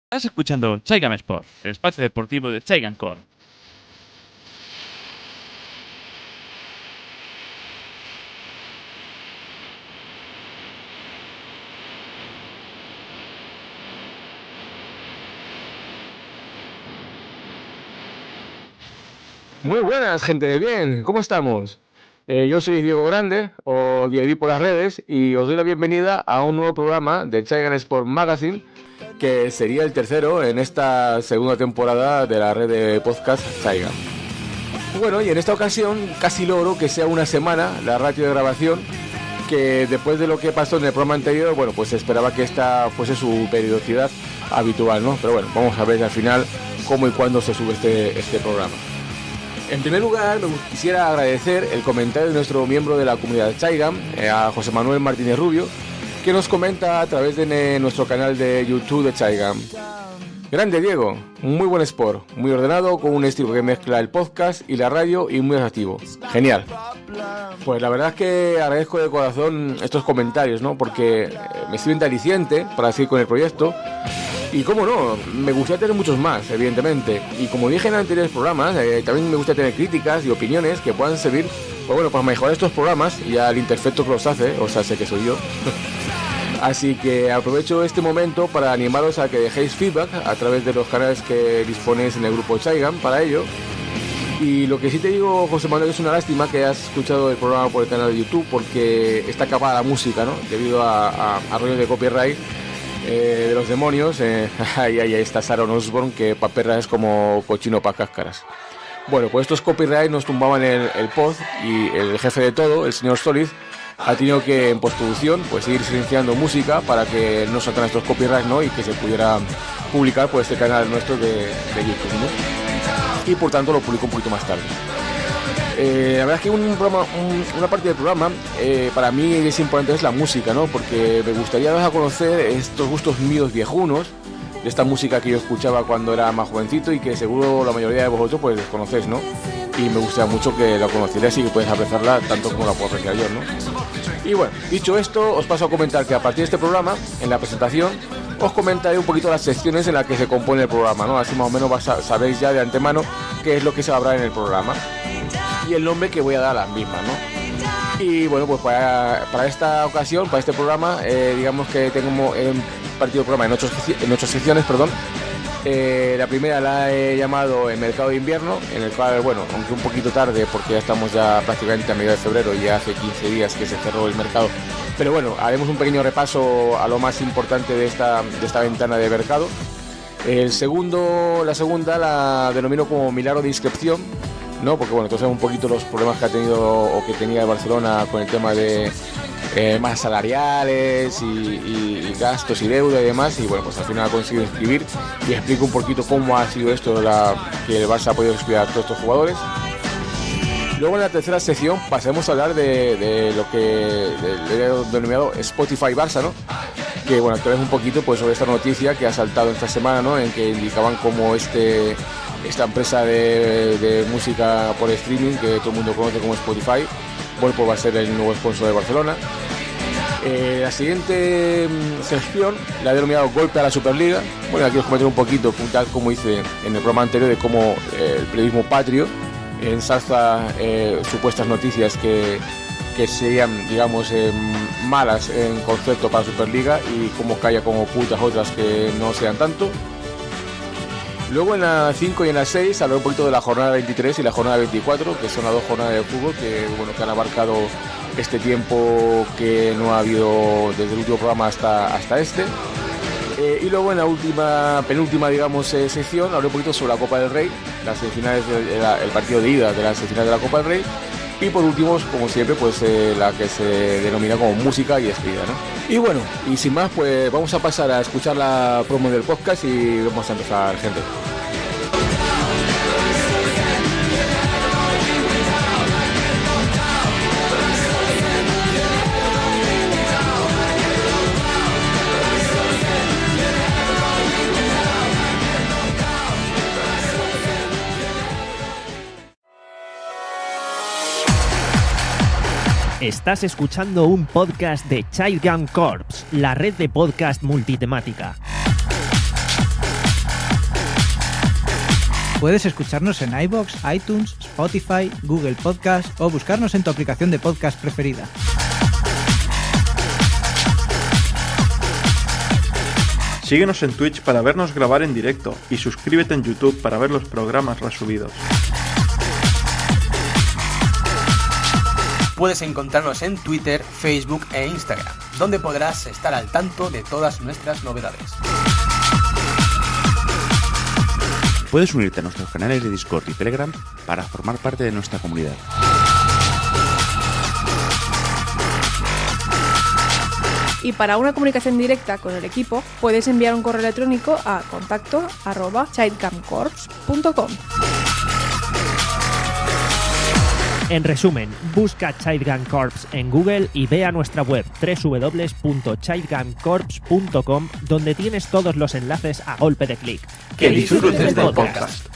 Estás escuchando Chaigam Sport, el espacio deportivo de Chaigam Corp. Muy buenas, gente de bien, ¿cómo estamos? Yo soy Diego Grande, o Diego por las redes, y os doy la bienvenida a un nuevo programa de Chaigam Sport Magazine, que sería el tercero en esta segunda temporada de la red de podcast Chaigam. Bueno, y en esta ocasión casi logro que sea una semana la ratio de grabación, que después de lo que pasó en el programa anterior, bueno, pues esperaba que esta fuese su periodicidad habitual, ¿no? Pero bueno, vamos a ver al final cómo y cuándo se sube este programa. En primer lugar, me quisiera agradecer el comentario de nuestro miembro de la comunidad Chaigam, a José Manuel Martínez Rubio, que nos comenta a través de nuestro canal de YouTube de Chaigam. Grande Diego, muy buen sport, muy ordenado, con un estilo que mezcla el podcast y la radio y muy atractivo. Genial. Pues la verdad es que agradezco de corazón estos comentarios, ¿no? Porque me sirven de aliciente para seguir con el proyecto. Y cómo no, me gustaría tener muchos más, evidentemente. Y como dije en anteriores programas, también me gusta tener críticas y opiniones que puedan servir, pues bueno, para mejorar estos programas y al imperfecto que los hace, o sea, sé que soy yo. Así que aprovecho este momento para animaros a que dejéis feedback a través de los canales que disponéis en el grupo Chaigam para ello. Y lo que sí te digo, José Manuel, es una lástima que hayas escuchado el programa por el canal de YouTube, porque está acabada la música, ¿no? Debido a rollos de copyright. De los demonios, ahí está Sharon Osbourne, que pa' perra es como cochino pa' cáscaras. Bueno, pues estos copyright nos tumbaban el pod, y el jefe de todo, el señor Solid, ha tenido que en postproducción pues seguir silenciando música para que no saltan estos copyrights, ¿no? Y que se pudiera publicar por este canal nuestro de YouTube, ¿no? Y por tanto lo publico un poquito más tarde. La verdad es que una parte del programa para mí es importante, es la música, ¿no? Porque me gustaría dar a conocer estos gustos míos viejunos, de esta música que yo escuchaba cuando era más jovencito y que seguro la mayoría de vosotros pues desconocéis, ¿no? Y me gustaría mucho que la conocierais y que puedes apreciarla tanto como la puedo apreciar yo, ¿no? Y bueno, dicho esto, os paso a comentar que a partir de este programa, en la presentación, os comentaré un poquito las secciones en las que se compone el programa, ¿no? Así más o menos sabéis ya de antemano qué es lo que se va a hablar en el programa y el nombre que voy a dar a las mismas, ¿no? Y bueno, pues para esta ocasión, para este programa, digamos que tengo partido el programa en ocho secciones, perdón. La primera la he llamado el mercado de invierno, en el cual, bueno, aunque un poquito tarde porque ya estamos ya prácticamente a mediados de febrero y ya hace 15 días que se cerró el mercado, pero bueno, haremos un pequeño repaso a lo más importante de esta ventana de mercado. La segunda la denomino como milagro de inscripción, ¿no? Porque bueno, entonces un poquito los problemas que ha tenido o que tenía el Barcelona con el tema de más salariales y gastos y deuda y demás, y bueno, pues al final ha conseguido inscribir, y explico un poquito cómo ha sido esto que el Barça ha podido inscribir a todos estos jugadores. Luego en la tercera sección pasaremos a hablar de lo que he denominado Spotify Barça, ¿no? Que bueno, que ves un poquito pues sobre esta noticia que ha saltado esta semana, ¿no? En que indicaban como esta empresa de música por streaming que todo el mundo conoce como Spotify, bueno, pues va a ser el nuevo sponsor de Barcelona. La siguiente sección la he denominado Golpe a la Superliga. Bueno, aquí os comentaré un poquito, tal como hice en el programa anterior, de cómo el periodismo patrio ensalza supuestas noticias que serían, digamos, malas en concepto para Superliga, y cómo calla como putas otras que no sean tanto. Luego en la 5 y en la 6 hablaré un poquito de la jornada 23 y la jornada 24, que son las dos jornadas de fútbol que han abarcado este tiempo que no ha habido desde el último programa hasta este. Y luego en la penúltima, digamos, sección hablaré un poquito sobre la Copa del Rey, las semifinales, el partido de ida de las semifinales de la Copa del Rey. Y por último, como siempre, pues la que se denomina como música y despedida, ¿no? Y bueno, y sin más, pues vamos a pasar a escuchar la promo del podcast y vamos a empezar, gente. Estás escuchando un podcast de Chaigam Corp, la red de podcast multitemática. Puedes escucharnos en iVoox, iTunes, Spotify, Google Podcast o buscarnos en tu aplicación de podcast preferida. Síguenos en Twitch para vernos grabar en directo y suscríbete en YouTube para ver los programas resubidos. Puedes encontrarnos en Twitter, Facebook e Instagram, donde podrás estar al tanto de todas nuestras novedades. Puedes unirte a nuestros canales de Discord y Telegram para formar parte de nuestra comunidad. Y para una comunicación directa con el equipo, puedes enviar un correo electrónico a contacto@childcamcorps.com. En resumen, busca Childgun Corps en Google y ve a nuestra web www.childguncorps.com, donde tienes todos los enlaces a golpe de clic. ¡Que disfrutes del podcast!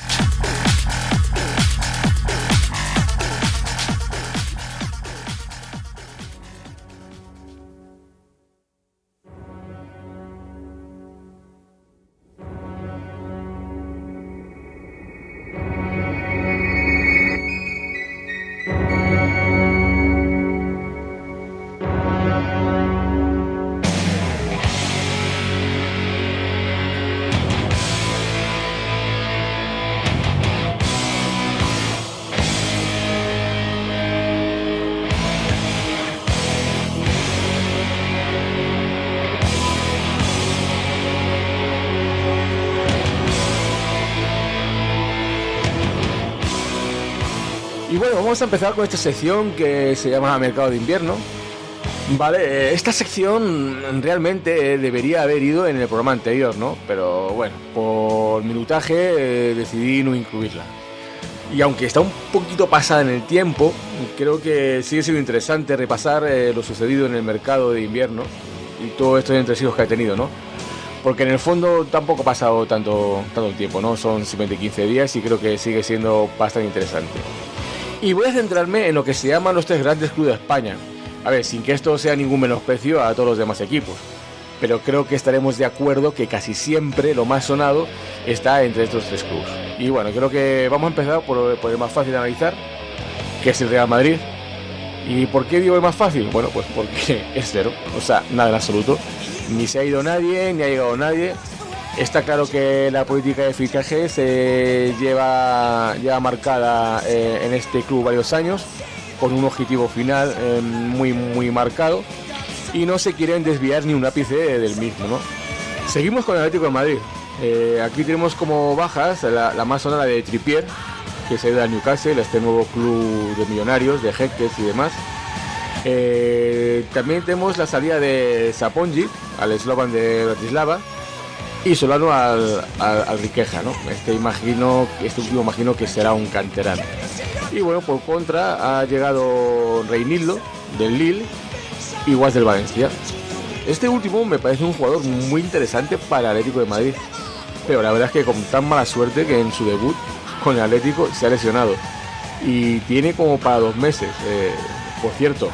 Y bueno, vamos a empezar con esta sección que se llama Mercado de Invierno. Vale, esta sección realmente debería haber ido en el programa anterior, ¿no? Pero bueno, por minutaje decidí no incluirla. Y aunque está un poquito pasada en el tiempo, creo que sigue siendo interesante repasar lo sucedido en el mercado de invierno y todos estos entresijos que ha tenido, ¿no? Porque en el fondo tampoco ha pasado tanto tiempo, ¿no? Son simplemente 15 días y creo que sigue siendo bastante interesante. Y voy a centrarme en lo que se llaman los 3 grandes clubes de España. A ver, sin que esto sea ningún menosprecio a todos los demás equipos. Pero creo que estaremos de acuerdo que casi siempre lo más sonado está entre estos 3 clubes. Y bueno, creo que vamos a empezar por el más fácil de analizar, que es el Real Madrid. ¿Y por qué digo el más fácil? Bueno, pues porque es cero. O sea, nada en absoluto. Ni se ha ido nadie, ni ha llegado nadie. Está claro que la política de fichaje se lleva marcada en este club varios años, con un objetivo final muy marcado, y no se quieren desviar ni un ápice del mismo, ¿no? Seguimos con el Atlético de Madrid. Aquí tenemos como bajas la más sonada de Trippier, que se ha ido a Newcastle, este nuevo club de millonarios, de jeques y demás. También tenemos la salida de Saponjic al Slovan de Bratislava y Solano al Riqueja, ¿no? Este último imagino que será un canterano. Y bueno, por contra ha llegado Reinildo del Lille y Guas del Valencia. Este último me parece un jugador muy interesante para el Atlético de Madrid, pero la verdad es que con tan mala suerte que en su debut con el Atlético se ha lesionado y tiene como para 2 meses. Por cierto,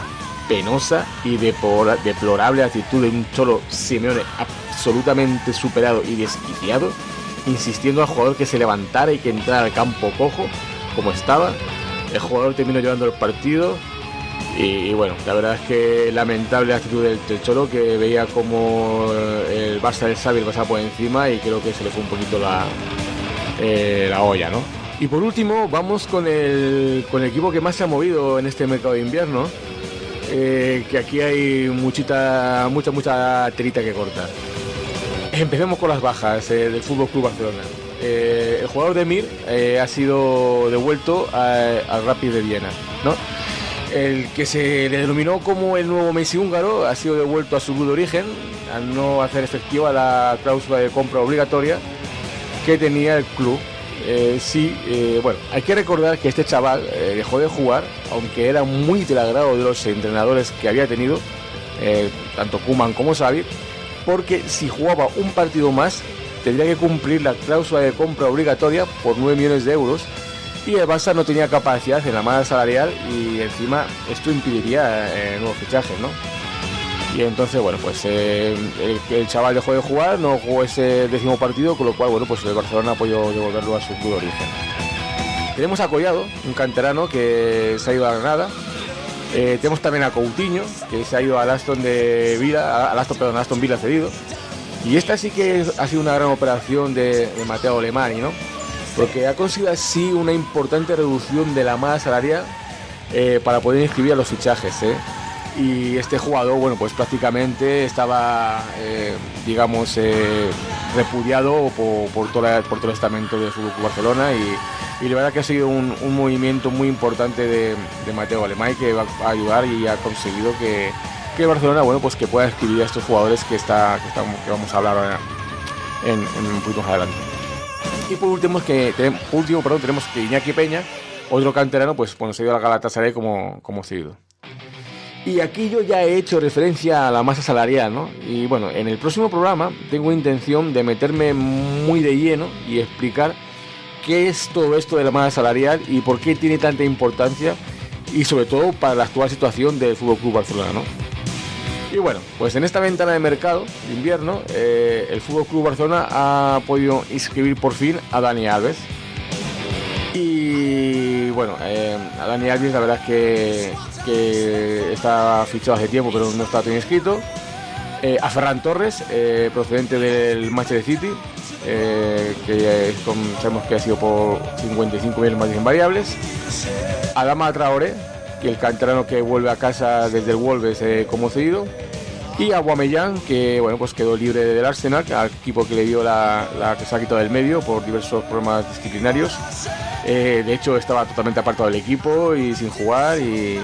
penosa y deplorable actitud de un Cholo Simeone absolutamente superado y desquiciado, insistiendo al jugador que se levantara y que entrara al campo cojo como estaba. El jugador terminó llevando el partido y bueno, la verdad es que lamentable actitud del Cholo, que veía como el Barça del Xavi pasaba por encima y creo que se le fue un poquito la olla, ¿no? Y por último vamos con el equipo que más se ha movido en este mercado de invierno, que aquí hay mucha telita que cortar. Empecemos con las bajas del FC Barcelona. El jugador de Mir ha sido devuelto al Rapid de Viena, ¿no? El que se le denominó como el nuevo Messi húngaro ha sido devuelto a su club de origen al no hacer efectiva la cláusula de compra obligatoria que tenía el club. Bueno, hay que recordar que este chaval dejó de jugar, aunque era muy del agrado de los entrenadores que había tenido, tanto Koeman como Xavi, porque si jugaba un partido más tendría que cumplir la cláusula de compra obligatoria por 9 millones de euros y el Barça no tenía capacidad en la masa salarial y encima esto impediría nuevos fichajes, ¿no? Y entonces, bueno, pues el chaval dejó de jugar, no jugó ese 10º partido, con lo cual, bueno, pues el Barcelona ha podido devolverlo a su club de origen. Tenemos a Collado, un canterano que se ha ido a Granada. Tenemos también a Coutinho, que se ha ido al Aston Villa cedido. Y esta sí que ha sido una gran operación de Matteo Alemany, ¿no? Porque ha conseguido así una importante reducción de la masa salarial para poder inscribir a los fichajes, Y este jugador, bueno, pues prácticamente estaba, repudiado por todo el estamento del Fútbol Club Barcelona y la verdad que ha sido un movimiento muy importante de Matteo Alemany, que va a ayudar y ha conseguido que Barcelona, bueno, pues que pueda inscribir a estos jugadores que vamos a hablar ahora en un poquito más adelante. Y por último, tenemos que Iñaki Peña, otro canterano, pues bueno, se ha ido al Galatasaray como cedido. Y aquí yo ya he hecho referencia a la masa salarial, ¿no? Y bueno, en el próximo programa tengo intención de meterme muy de lleno y explicar qué es todo esto de la masa salarial y por qué tiene tanta importancia y sobre todo para la actual situación del FC Barcelona, ¿no? Y bueno, pues en esta ventana de mercado de invierno, el FC Barcelona ha podido inscribir por fin a Dani Alves. Y bueno, a Dani Alves la verdad es que está fichado hace tiempo, pero no está bien inscrito. A Ferran Torres, procedente del Manchester City, que sabemos que ha sido por 55 millones más en variables. A Adama Traoré, que el canterano que vuelve a casa desde el Wolves como cedido. Y a Aubameyang, que bueno, pues quedó libre del Arsenal, al equipo que le dio la que se ha quitado del medio por diversos problemas disciplinarios. De hecho estaba totalmente apartado del equipo y sin jugar y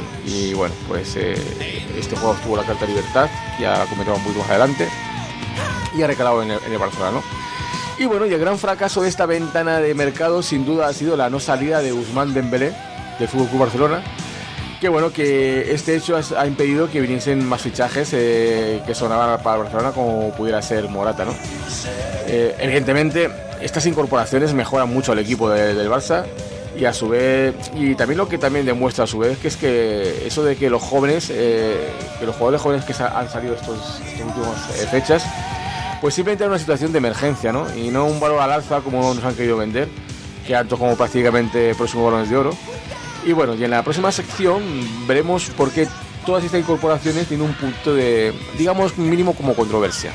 bueno, pues este juego tuvo la carta de libertad, que ya comentamos un poquito más adelante, y ha recalado en el Barcelona, ¿no? Y bueno, y el gran fracaso de esta ventana de mercado sin duda ha sido la no salida de Ousmane Dembélé del FC Barcelona, que bueno, que este hecho ha impedido que viniesen más fichajes que sonaban para Barcelona, como pudiera ser Morata, ¿no? Evidentemente estas incorporaciones mejoran mucho al equipo del Barça y a su vez, y también lo que también demuestra a su vez, que es que eso de que los jóvenes, que los jugadores jóvenes que han salido estas últimas fechas, pues simplemente era una situación de emergencia, ¿no? Y no un valor al alza como nos han querido vender, que alto como prácticamente próximos balones de oro. Y bueno, y en la próxima sección veremos por qué todas estas incorporaciones tienen un punto de, digamos, mínimo como controversia.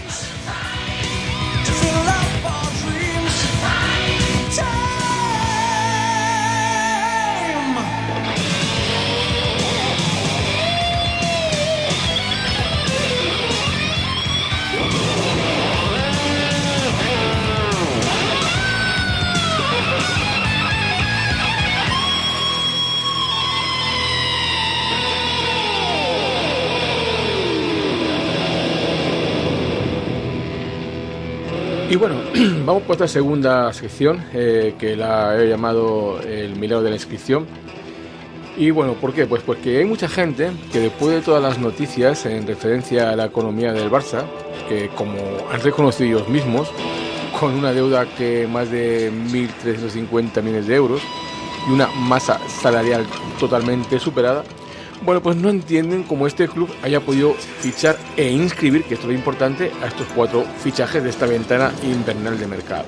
Y bueno, vamos por esta segunda sección que la he llamado el milagro de la inscripción. Y bueno, ¿por qué? Pues porque hay mucha gente que después de todas las noticias en referencia a la economía del Barça, que como han reconocido ellos mismos, con una deuda que más de 1.350 millones de euros y una masa salarial totalmente superada, bueno, pues no entienden cómo este club haya podido fichar e inscribir, que esto es lo importante, a estos 4 fichajes de esta ventana invernal de mercado.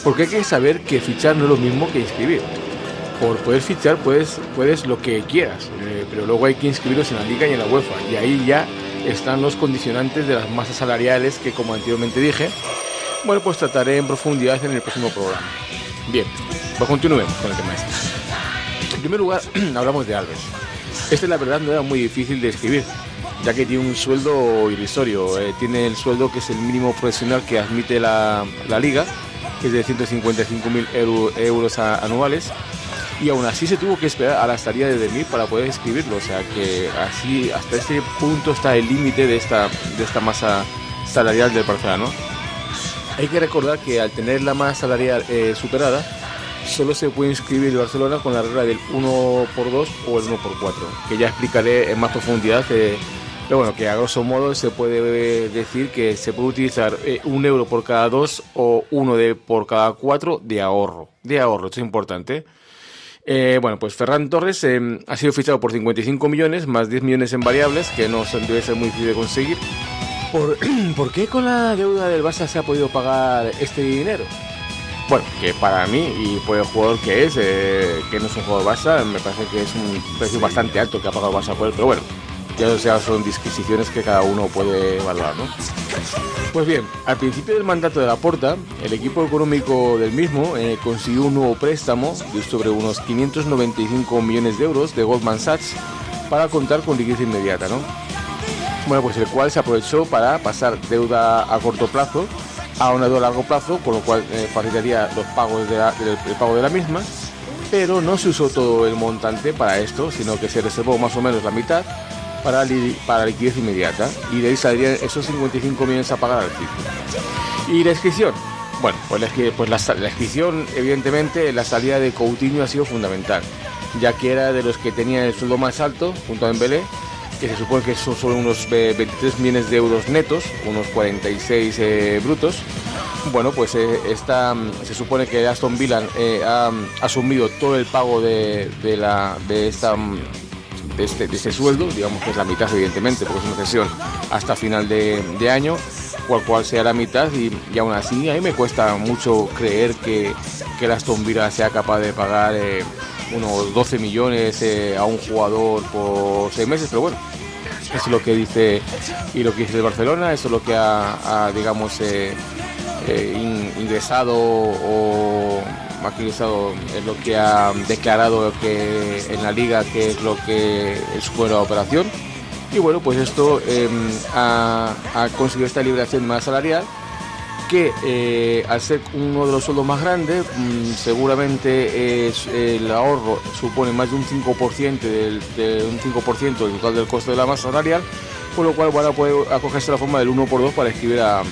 Porque hay que saber que fichar no es lo mismo que inscribir. Por poder fichar puedes lo que quieras, pero luego hay que inscribirlos en la Liga y en la UEFA, y ahí ya están los condicionantes de las masas salariales que, como anteriormente dije, bueno, pues trataré en profundidad en el próximo programa. Bien, pues continuemos con el tema este. En primer lugar, hablamos de Alves. Este, la verdad, no era muy difícil de escribir, ya que tiene un sueldo irrisorio. Tiene el sueldo que es el mínimo profesional que admite la Liga, que es de 155.000 euros anuales, y aún así se tuvo que esperar a la salida de Demir para poder escribirlo. O sea que así, hasta este punto está el límite de esta masa salarial del Barcelona, ¿no? Hay que recordar que al tener la masa salarial superada, solo se puede inscribir el Barcelona con la regla del 1x2 o el 1x4, que ya explicaré en más profundidad, pero bueno, que a grosso modo se puede decir que se puede utilizar 1 euro por cada 2 o 1 por cada 4 de ahorro, esto es importante. Bueno, pues Ferran Torres ha sido fichado por 55 millones, más 10 millones en variables, que no debe ser muy difícil de conseguir. ¿Por qué con la deuda del Barça se ha podido pagar este dinero? Bueno, que para mí, y por el jugador que es, que no es un jugador Barça, me parece que es un precio bastante alto que ha pagado el Barça por él, pero bueno, ya son disquisiciones que cada uno puede evaluar, ¿no? Pues bien, al principio del mandato de Laporta, el equipo económico del mismo consiguió un nuevo préstamo de sobre unos 595 millones de euros de Goldman Sachs para contar con liquidez inmediata, ¿no? Bueno, pues el cual se aprovechó para pasar deuda a corto plazo a una deuda a largo plazo, con lo cual facilitaría los pagos el pago de la misma, pero no se usó todo el montante para esto, sino que se reservó más o menos la mitad para liquidez inmediata, y de ahí saldrían esos 55 millones a pagar al club. ¿Y la inscripción? Bueno, pues la inscripción, evidentemente, la salida de Coutinho ha sido fundamental, ya que era de los que tenían el sueldo más alto, junto a Dembélé, que se supone que son solo unos 23 millones de euros netos, unos 46 brutos. Bueno, pues se supone que Aston Villa ha asumido todo el pago de este sueldo, digamos que es la mitad, evidentemente, porque es una cesión hasta final de año, cual sea la mitad, y aún así a mí me cuesta mucho creer que el Aston Villa sea capaz de pagar unos 12 millones a un jugador por 6 meses, pero bueno, eso es lo que dice el Barcelona, eso es lo que ha digamos, ingresado o maquinizado, es lo que ha declarado que en la liga, que es lo que es su buena operación. Y bueno, pues esto ha conseguido esta liberación más salarial, que al ser uno de los sueldos más grandes, seguramente el ahorro supone más de un 5% del total del coste de la masa salarial, con lo cual van a poder acogerse la forma del 1x2 para escribir a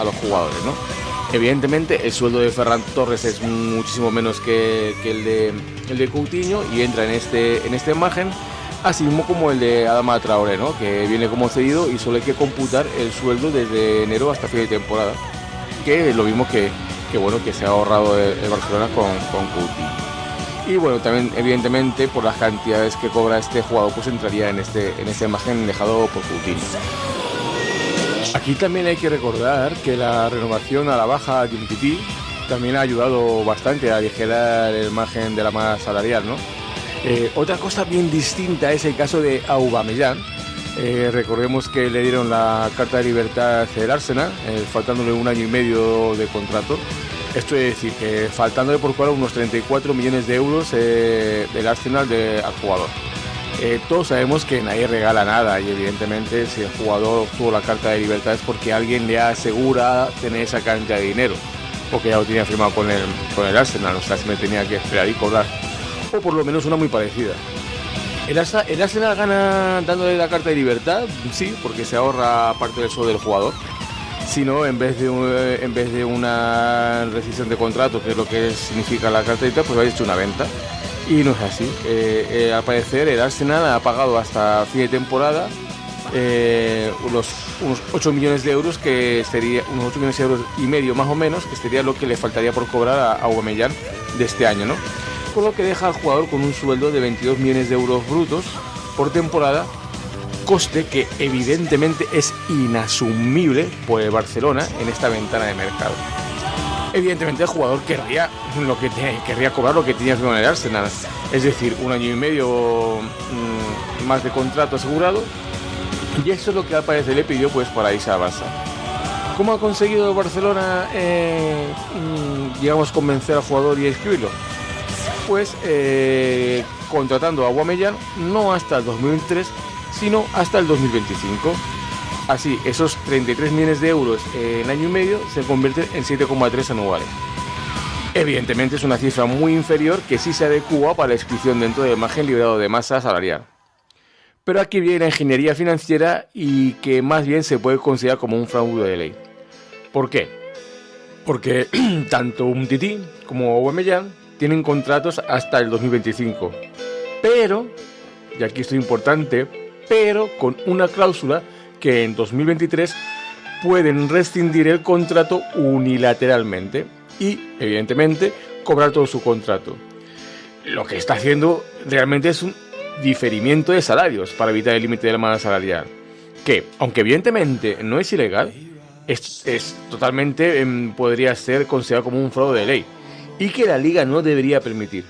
los jugadores, ¿no? Evidentemente el sueldo de Ferran Torres es muchísimo menos que el de Coutinho, y entra en esta imagen, así mismo como el de Adama Traoré, ¿no? Que viene como cedido y solo hay que computar el sueldo desde enero hasta fin de temporada, que es lo mismo que se ha ahorrado el Barcelona con Coutinho. Y bueno, también evidentemente por las cantidades que cobra este jugador, pues entraría en esta imagen dejado por Coutinho. Aquí también hay que recordar que la renovación a la baja de Umtiti también ha ayudado bastante a aligerar el margen de la masa salarial, ¿no? Otra cosa bien distinta es el caso de Aubameyang. Recordemos que le dieron la carta de libertad del Arsenal, faltándole 1 año y medio de contrato. Esto es decir, que faltándole por jugar unos 34 millones de euros del Arsenal al jugador. Todos sabemos que nadie regala nada, y evidentemente si el jugador obtuvo la carta de libertad es porque alguien le asegura tener esa cantidad de dinero, porque ya lo tenía firmado con el Arsenal, o sea, se me tenía que esperar y cobrar, o por lo menos una muy parecida. ¿El Arsenal gana dándole la carta de libertad? Sí, porque se ahorra parte del sueldo del jugador. Si no, en vez de una rescisión de contrato, que es lo que significa la carta de libertad, pues habéis hecho una venta. Y no es así. Al parecer el Arsenal ha pagado hasta fin de temporada unos 8 millones de euros, que sería unos 8 millones de euros y medio más o menos, que sería lo que le faltaría por cobrar a Aubameyang de este año, ¿no? Con lo que deja al jugador con un sueldo de 22 millones de euros brutos por temporada, coste que evidentemente es inasumible por el Barcelona en esta ventana de mercado. Evidentemente el jugador querría cobrar lo que tenía firmado en el Arsenal, es decir, 1 año y medio más de contrato asegurado, y eso es lo que al parecer le pidió pues para irse a Barça. ¿Cómo ha conseguido el Barcelona convencer al jugador y escribirlo? Pues contratando a Aubameyang no hasta el 2023, sino hasta el 2025. Así, esos 33 millones de euros en año y medio se convierten en 7,3 anuales. Evidentemente es una cifra muy inferior, que sí se adecua para la inscripción dentro del margen liberado de masa salarial. Pero aquí viene la ingeniería financiera, y que más bien se puede considerar como un fraude de ley. ¿Por qué? Porque tanto Umtiti como Aubameyang tienen contratos hasta el 2025. Pero, y aquí esto es importante, pero con una cláusula que en 2023 pueden rescindir el contrato unilateralmente y, evidentemente, cobrar todo su contrato. lo que está haciendo realmente es un diferimiento de salarios para evitar el límite de la masa salarial, que, aunque evidentemente no es ilegal, es totalmente podría ser considerado como un fraude de ley y que la liga no debería permitir.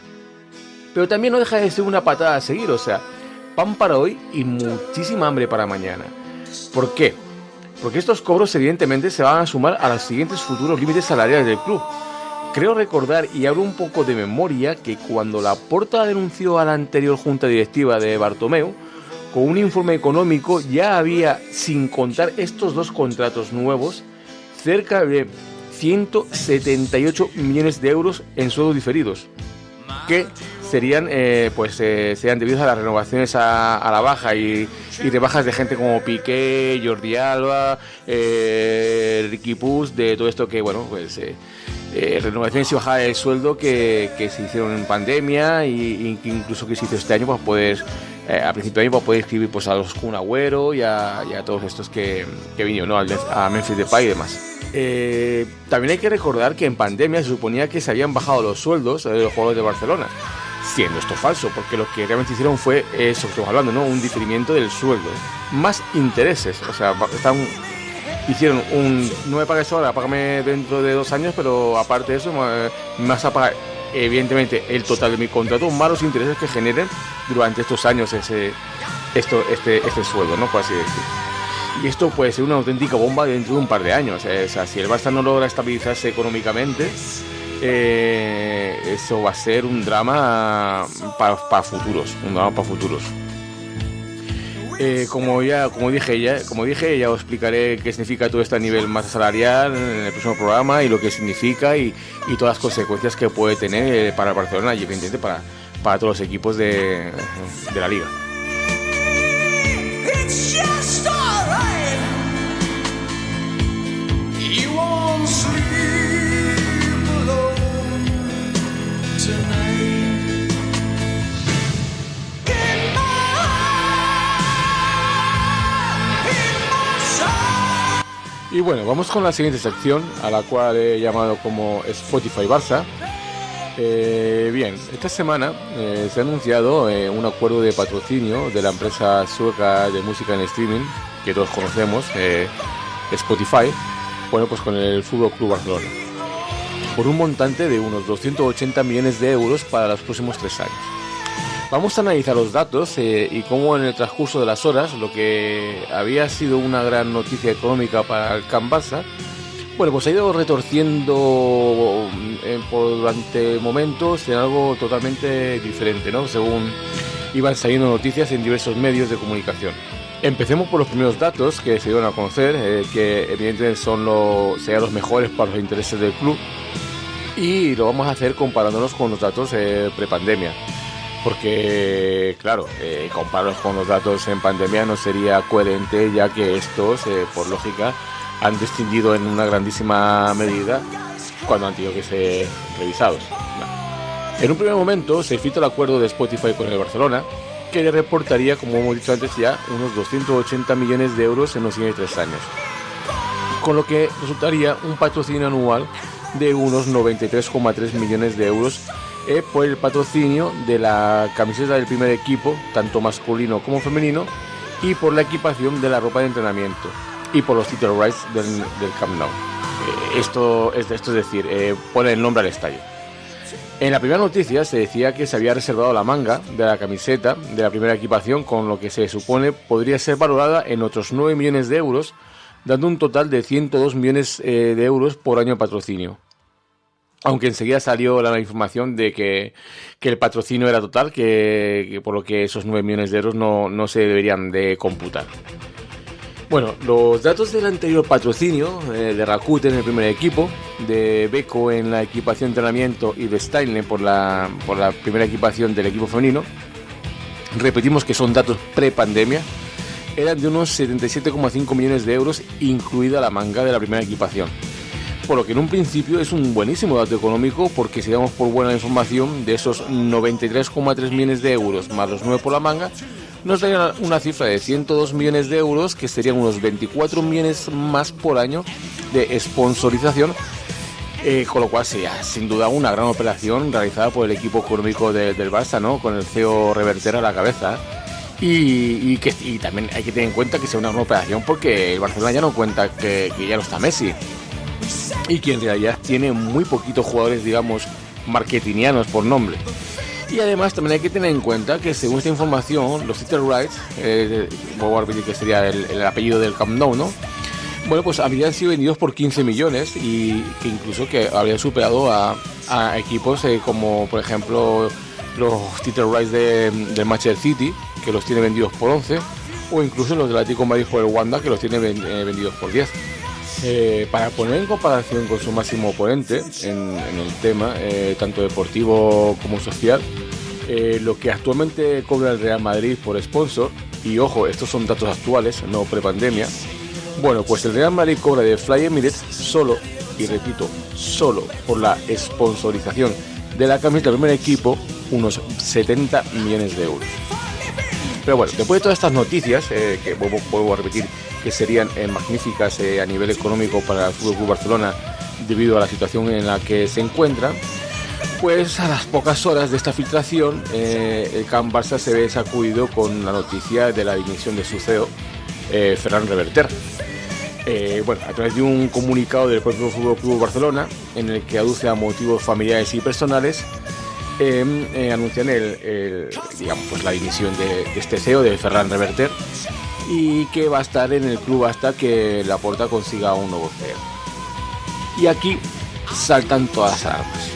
Pero también no deja de ser una patada a seguir, o sea, pan para hoy y muchísima hambre para mañana. ¿Por qué? Porque estos cobros evidentemente se van a sumar a los siguientes futuros límites salariales del club. Creo recordar, y hablo un poco de memoria, que cuando Laporta denunció a la anterior junta directiva de Bartomeu, con un informe económico ya había, sin contar estos dos contratos nuevos, cerca de 178 millones de euros en sueldos diferidos, que serían debidos a las renovaciones a la baja y rebajas de gente como Piqué, Jordi Alba, Riqui Puig, de todo esto que, renovaciones y bajada de sueldo que se hicieron en pandemia y incluso que se hizo este año para poder, a principio de año, para poder escribir pues, a los Kun Agüero y a todos estos que vinieron, ¿no? A Memphis Depay y demás. También hay que recordar que en pandemia se suponía que se habían bajado los sueldos de los jugadores de Barcelona, siendo esto falso, porque lo que realmente hicieron fue eso que estamos hablando, ¿no? Un diferimiento del sueldo, más intereses, o sea, hicieron no me pagues ahora, págame dentro de 2 años, pero aparte de eso me vas a pagar evidentemente el total de mi contrato más los intereses que generen durante estos años este sueldo, ¿no? Por así decir. Y esto puede ser una auténtica bomba dentro de un par de años. O sea, si el Barça no logra estabilizarse económicamente, eso va a ser un drama para futuros. Un drama para futuros. Como dije, ya os explicaré qué significa todo esto a nivel masa salarial en el próximo programa y lo que significa y todas las consecuencias que puede tener para Barcelona y evidentemente para todos los equipos de la liga. Y bueno, vamos con la siguiente sección, a la cual he llamado como Spotify Barça. Bien, esta semana se ha anunciado un acuerdo de patrocinio de la empresa sueca de música en streaming, que todos conocemos, Spotify, bueno, pues con el Fútbol Club Barcelona, por un montante de unos 280 millones de euros para los próximos 3 años. Vamos a analizar los datos y cómo en el transcurso de las horas lo que había sido una gran noticia económica para el Camp Barça, bueno, pues ha ido retorciendo durante momentos en algo totalmente diferente, ¿no? Según iban saliendo noticias en diversos medios de comunicación. Empecemos por los primeros datos que se dieron a conocer, que evidentemente serían los mejores para los intereses del club, y lo vamos a hacer comparándonos con los datos prepandemia. Porque, claro, compararlos con los datos en pandemia no sería coherente, ya que estos, por lógica, han descendido en una grandísima medida cuando han tenido que ser revisados. En un primer momento se filtra el acuerdo de Spotify con el Barcelona, que le reportaría, como hemos dicho antes ya, unos 280 millones de euros en los siguientes 3 años. Con lo que resultaría un patrocinio anual de unos 93,3 millones de euros por el patrocinio de la camiseta del primer equipo, tanto masculino como femenino, y por la equipación de la ropa de entrenamiento y por los title rights del Camp Nou. Esto es decir, pone el nombre al estadio. En la primera noticia se decía que se había reservado la manga de la camiseta de la primera equipación, con lo que se supone podría ser valorada en otros 9 millones de euros, dando un total de 102 millones de euros por año de patrocinio. Aunque enseguida salió la información de que el patrocinio era total, que por lo que esos 9 millones de euros no se deberían de computar. Bueno, los datos del anterior patrocinio, de Rakuten en el primer equipo, de Beko en la equipación de entrenamiento y de Steinle por la primera equipación del equipo femenino, repetimos que son datos pre-pandemia, eran de unos 77,5 millones de euros, incluida la manga de la primera equipación. Por lo que en un principio es un buenísimo dato económico, porque si damos por buena información, de esos 93,3 millones de euros más los 9 por la manga, nos daría una cifra de 102 millones de euros, que serían unos 24 millones más por año de sponsorización, Con lo cual sería sin duda una gran operación realizada por el equipo económico del Barça, ¿no? Con el CEO Reverter a la cabeza. Y también hay que tener en cuenta que sea una gran operación porque el Barcelona ya no cuenta que ya no está Messi. Y que en realidad tiene muy poquitos jugadores, digamos, marketingianos por nombre. Y además también hay que tener en cuenta que según esta información, los title rights, vuelvo a repetir que sería el apellido del Camp Nou, ¿no? Bueno, pues habrían sido vendidos por 15 millones y que incluso que habrían superado a equipos como por ejemplo los title rights del Manchester City, que los tiene vendidos por 11, o incluso los del Atlético de Madrid por el Wanda, que los tiene vendidos por 10. Para poner en comparación con su máximo oponente en el tema, tanto deportivo como social, lo que actualmente cobra el Real Madrid por sponsor, y ojo, estos son datos actuales, no prepandemia. Bueno, pues el Real Madrid cobra de Fly Emirates solo, y repito, solo por la sponsorización de la camiseta del primer equipo, unos 70 millones de euros. Pero bueno, después de todas estas noticias, que vuelvo a repetir, que serían magníficas a nivel económico para el FC Barcelona debido a la situación en la que se encuentra, pues a las pocas horas de esta filtración, el Camp Barça se ve sacudido con la noticia de la dimisión de su CEO, Ferran Reverter. Bueno, a través de un comunicado del propio FC Barcelona, en el que aduce a motivos familiares y personales, anuncian digamos, pues la dimisión de este CEO, de Ferran Reverter, y que va a estar en el club hasta que Laporta consiga un nuevo CEO. Y aquí saltan todas las alarmas,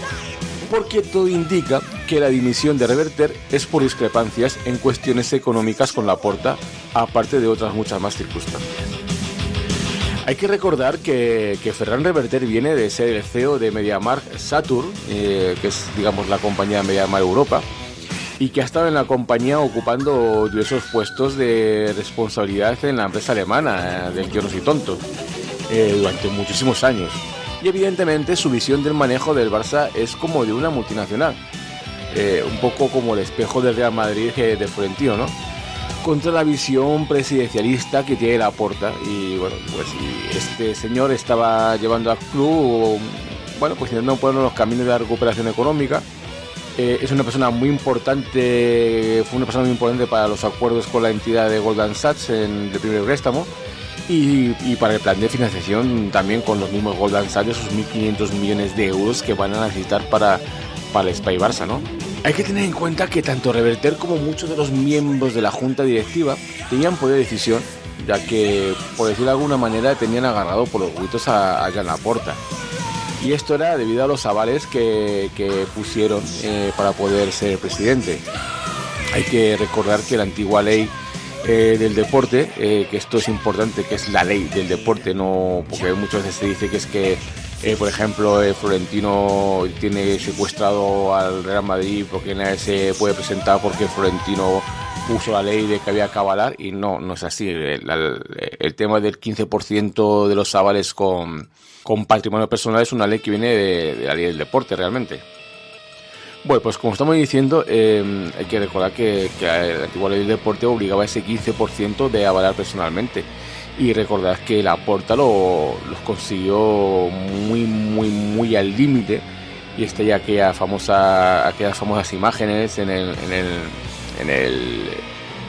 porque todo indica que la dimisión de Reverter es por discrepancias en cuestiones económicas con Laporta, aparte de otras muchas más circunstancias. Hay que recordar que Ferran Reverter viene de ser el CEO de MediaMarkt Saturn, que es, digamos, la compañía MediaMarkt Europa, y que ha estado en la compañía ocupando diversos puestos de responsabilidad en la empresa alemana del Yo no soy tonto durante muchísimos años. Y evidentemente su visión del manejo del Barça es como de una multinacional, un poco como el espejo del Real Madrid de Florentino, ¿no? Contra la visión presidencialista que tiene Laporta. Y bueno, pues este señor estaba llevando al club, bueno, pues intentando poner los caminos de la recuperación económica. Es una persona muy importante, fue una persona muy importante para los acuerdos con la entidad de Goldman Sachs en el primer préstamo y para el plan de financiación también con los mismos Goldman Sachs, esos 1.500 millones de euros que van a necesitar para el Espai Barça, ¿no? Hay que tener en cuenta que tanto Reverter como muchos de los miembros de la junta directiva tenían poder de decisión, ya que, por decirlo de alguna manera, tenían agarrado por los huitos a Joan Laporta. Y esto era debido a los avales que pusieron para poder ser presidente. Hay que recordar que la antigua ley del deporte, que esto es importante, que es la ley del deporte, no, porque muchas veces se dice que es que, por ejemplo, Florentino tiene secuestrado al Real Madrid porque nadie se puede presentar porque Florentino puso la ley de que había que avalar, y no es así. El tema del 15% de los avales con patrimonio personal es una ley que viene de la ley del deporte realmente. Bueno, pues como estamos diciendo, hay que recordar que la antigua ley del deporte obligaba a ese 15% de avalar personalmente. Y recordad que Laporta los consiguió muy al límite. Y está ya aquellas famosas imágenes en el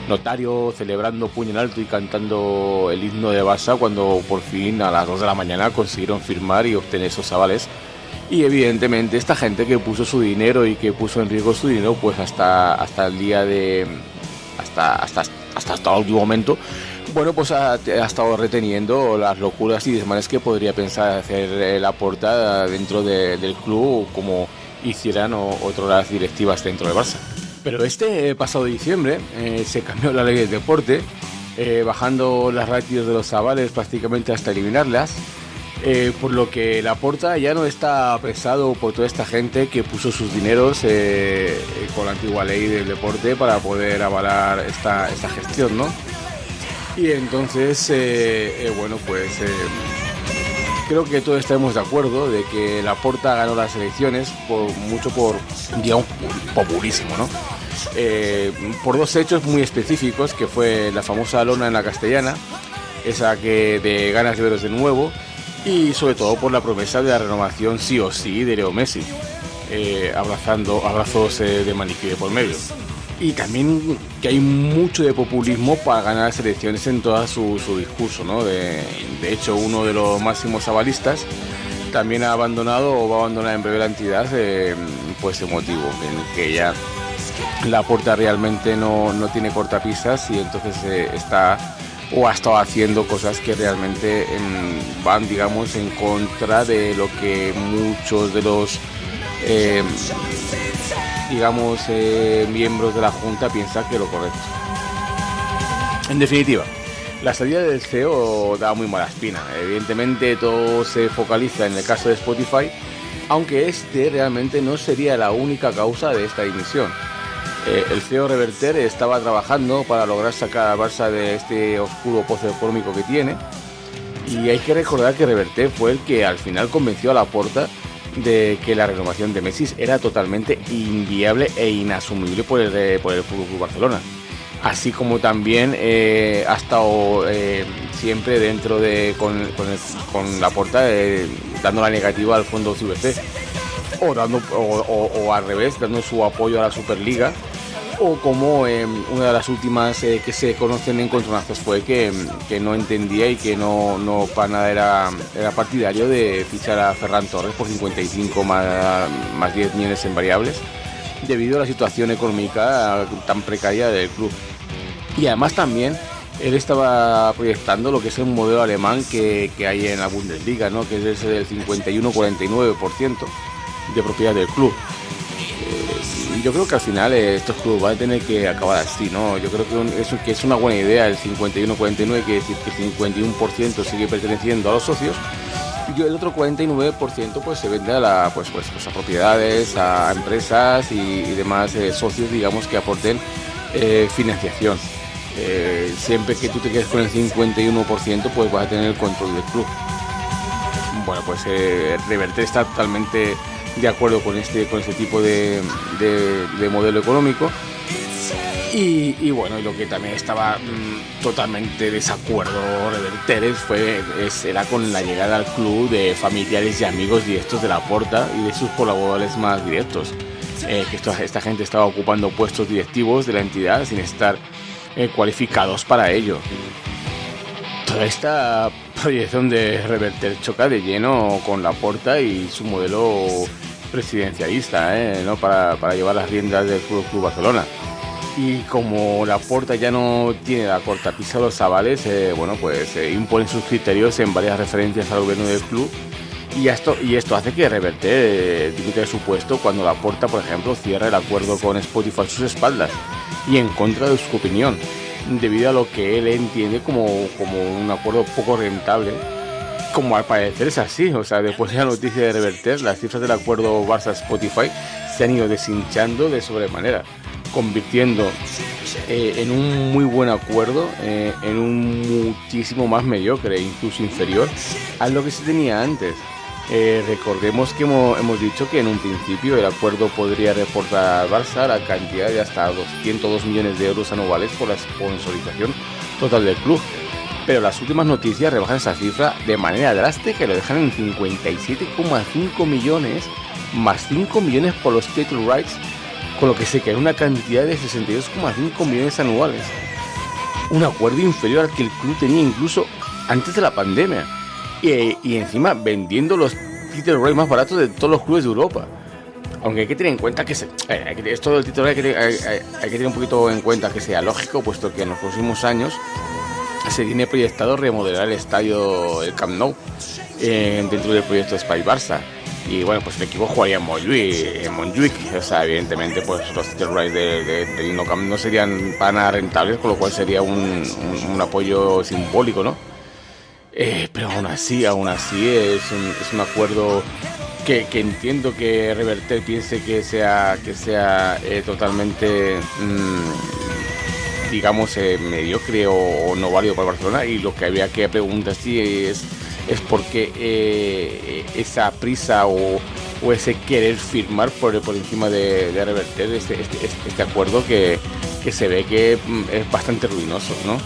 notario celebrando puño en alto y cantando el himno de Barça, cuando por fin a las 2 de la mañana consiguieron firmar y obtener esos avales. Y evidentemente esta gente que puso su dinero y que puso en riesgo su dinero, pues hasta el día de hasta el último momento, bueno, pues ha estado reteniendo las locuras y desmanes que podría pensar hacer Laporta dentro del club, como hicieran otras directivas dentro del Barça. Pero este pasado diciembre se cambió la ley del deporte, bajando las ratios de los avales prácticamente hasta eliminarlas, por lo que Laporta ya no está apresado por toda esta gente que puso sus dineros con la antigua ley del deporte para poder avalar esta gestión, ¿no? Y entonces, bueno, pues creo que todos estaremos de acuerdo de que Laporta ganó las elecciones por digamos, populismo, ¿no? Por dos hechos muy específicos, que fue la famosa lona en la Castellana, esa que de ganas de veros de nuevo, y sobre todo por la promesa de la renovación sí o sí de Leo Messi, abrazos de maniquí de por medio. Y también que hay mucho de populismo para ganar las elecciones en todo su discurso, ¿no? De hecho, uno de los máximos avalistas también ha abandonado o va a abandonar en breve la entidad por ese motivo, en que ya Laporta realmente no tiene cortapisas y entonces está o ha estado haciendo cosas que realmente van, digamos, en contra de lo que muchos de los miembros de la Junta piensan que es lo correcto. En definitiva, la salida del CEO da muy mala espina. Evidentemente todo se focaliza en el caso de Spotify, aunque este realmente no sería la única causa de esta dimisión. El CEO Reverter estaba trabajando para lograr sacar al Barça de este oscuro pozo económico que tiene, y hay que recordar que Reverter fue el que al final convenció a Laporta de que la renovación de Messi era totalmente inviable e inasumible por el FC Barcelona, así como también ha estado siempre dentro de con Laporta dando la negativa al fondo CVC, o al revés, dando su apoyo a la Superliga, o como una de las últimas que se conocen encontronazos fue que no entendía y que no para nada era partidario de fichar a Ferran Torres por 55 más 10 millones en variables, debido a la situación económica tan precaria del club. Y además también él estaba proyectando lo que es un modelo alemán que hay en la Bundesliga, ¿no? Que es ese del 51-49% de propiedad del club. Yo creo que al final estos clubes van a tener que acabar así, ¿no? Yo creo que es una buena idea el 51-49, que decir que el 51% sigue perteneciendo a los socios y el otro 49% pues se vende a a propiedades, a empresas y demás socios, digamos, que aporten financiación. Siempre que tú te quedes con el 51%, pues vas a tener el control del club. Bueno, pues Reverter está totalmente de acuerdo con este tipo de modelo económico, y bueno, y lo que también estaba totalmente desacuerdo Reverter era con la llegada al club de familiares y amigos directos de Laporta y de sus colaboradores más directos, que esta gente estaba ocupando puestos directivos de la entidad sin estar cualificados para ello. Toda esta proyección de Reverter choca de lleno con Laporta y su modelo presidencialista, ¿no? para llevar las riendas del Club Barcelona. Y como Laporta ya no tiene la cortapisa de los avales, imponen sus criterios en varias referencias al gobierno del club, y esto hace que Reverter dimita de su puesto cuando Laporta, por ejemplo, cierra el acuerdo con Spotify a sus espaldas y en contra de su opinión, debido a lo que él entiende como un acuerdo poco rentable, como al parecer es así. O sea, después de la noticia de Reverter, las cifras del acuerdo Barça-Spotify se han ido deshinchando de sobremanera, convirtiendo en un muy buen acuerdo en un muchísimo más mediocre, incluso inferior a lo que se tenía antes. Recordemos que hemos dicho que en un principio el acuerdo podría reportar al Barça la cantidad de hasta 202 millones de euros anuales por la sponsorización total del club, pero las últimas noticias rebajan esa cifra de manera drástica y lo dejan en 57,5 millones más 5 millones por los title rights, con lo que se queda una cantidad de 62,5 millones anuales, un acuerdo inferior al que el club tenía incluso antes de la pandemia. Y encima vendiendo los title rights más baratos de todos los clubes de Europa. Aunque hay que tener en cuenta que esto del title right hay que tener un poquito en cuenta que sea lógico, puesto que en los próximos años se tiene proyectado remodelar el estadio del Camp Nou dentro del proyecto Spy Barça. Y bueno, pues el equipo jugaría en Montjuic. O sea, evidentemente pues los title rights del Nou Camp no serían para nada rentables, con lo cual sería un apoyo simbólico, ¿no? Pero aún así es un acuerdo que entiendo que Reverter piense que sea totalmente mediocre o no válido para Barcelona, y lo que había que preguntar es por qué esa prisa o ese querer firmar por encima de Reverter este acuerdo que se ve que es bastante ruinoso, ¿no?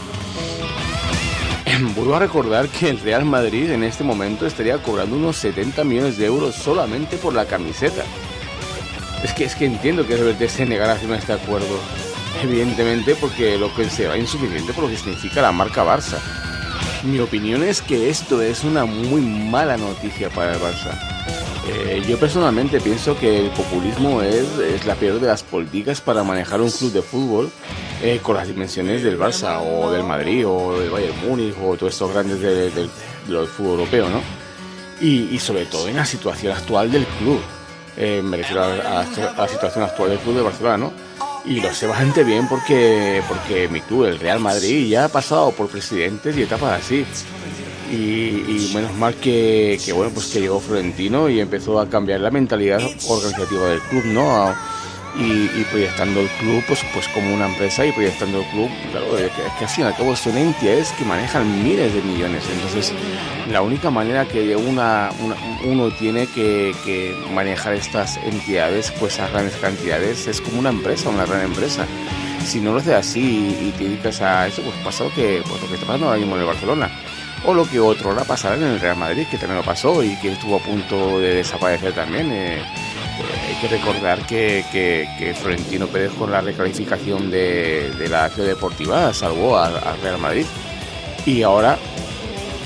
vuelvo a recordar que el Real Madrid en este momento estaría cobrando unos 70 millones de euros solamente por la camiseta. Es que entiendo que Reverte se negara a firmar este acuerdo, evidentemente porque lo que será insuficiente por lo que significa la marca Barça. Mi opinión es que esto es una muy mala noticia para el Barça. Yo personalmente pienso que el populismo es la peor de las políticas para manejar un club de fútbol con las dimensiones del Barça o del Madrid o del Bayern Múnich o todos estos grandes del fútbol europeo, ¿no? Y sobre todo en la situación actual del club. Me refiero a la situación actual del club de Barcelona, ¿no? Y lo sé bastante bien porque mi club, el Real Madrid, ya ha pasado por presidentes y etapas así. Y menos mal que bueno, pues que llegó Florentino y empezó a cambiar la mentalidad organizativa del club, ¿no? Y proyectando el club pues como una empresa y proyectando el club, claro, que así al cabo son entidades que manejan miles de millones. Entonces la única manera que uno tiene que manejar estas entidades pues a grandes cantidades es como una empresa, una gran empresa. Si no lo haces así y te dedicas a eso, pues pasa lo que está pasando ahora mismo en el Barcelona. O lo que otro hora pasará en el Real Madrid, que también lo pasó y que estuvo a punto de desaparecer también. Hay que recordar que Florentino Pérez, con la recalificación de la ciudad deportiva, salvó al Real Madrid. Y ahora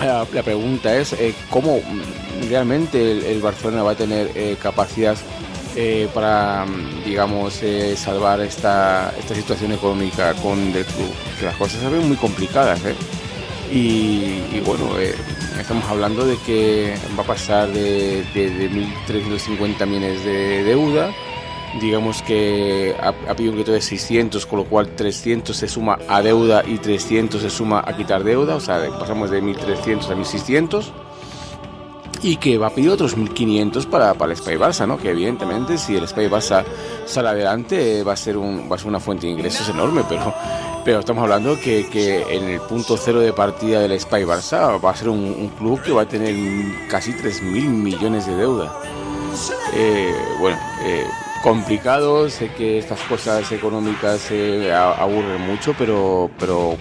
la pregunta es cómo realmente el Barcelona va a tener capacidad para, digamos, salvar esta situación económica del club, que las cosas se ven muy complicadas, y bueno, estamos hablando de que va a pasar de 1.350 millones de deuda, digamos que ha pedido un crédito de 600, con lo cual 300 se suma a deuda y 300 se suma a quitar deuda, o sea, pasamos de 1.300 a 1.600, y que va a pedir otros 1.500 para el Espai Barça, ¿no? Que evidentemente si el Espai Barça sale adelante va a ser una fuente de ingresos enorme, pero estamos hablando que en el punto cero de partida del Espai Barça va a ser un club que va a tener casi 3.000 millones de deuda. Complicado, sé que estas cosas económicas aburren mucho, pero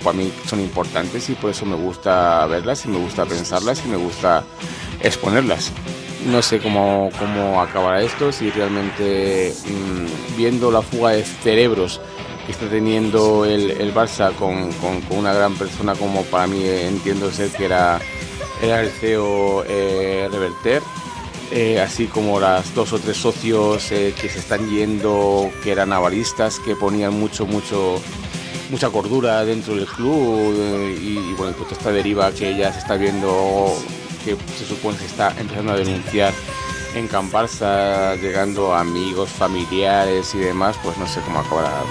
para mí son importantes y por eso me gusta verlas y me gusta pensarlas y me gusta exponerlas. No sé cómo acabará esto, si realmente viendo la fuga de cerebros que está teniendo el Barça con una gran persona como para mí entiendo ser que era el CEO Reverter, así como las 2 o 3 socios que se están yendo, que eran avalistas, que ponían mucha cordura dentro del club, y bueno, toda esta deriva que ya se está viendo, que se supone que se está empezando a denunciar en Can Barça, llegando a amigos, familiares y demás, pues no sé cómo acabará.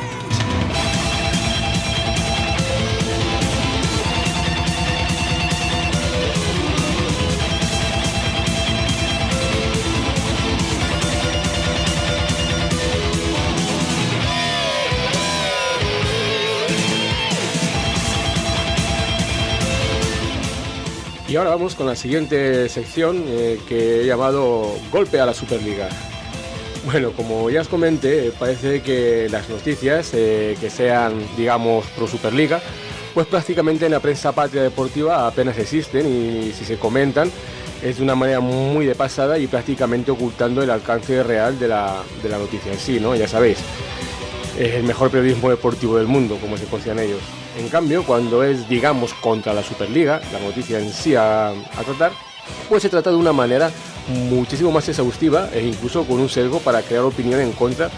Y ahora vamos con la siguiente sección que he llamado Golpe a la Superliga. Bueno, como ya os comenté, parece que las noticias que sean, digamos, pro Superliga, pues prácticamente en la prensa patria deportiva apenas existen, y si se comentan es de una manera muy de pasada y prácticamente ocultando el alcance real de la noticia en sí, ¿no? Ya sabéis, es el mejor periodismo deportivo del mundo, como se consideran ellos. En cambio, cuando es, digamos, contra la Superliga, la noticia en sí a tratar, pues se trata de una manera muchísimo más exhaustiva e incluso con un sesgo para crear opinión en contra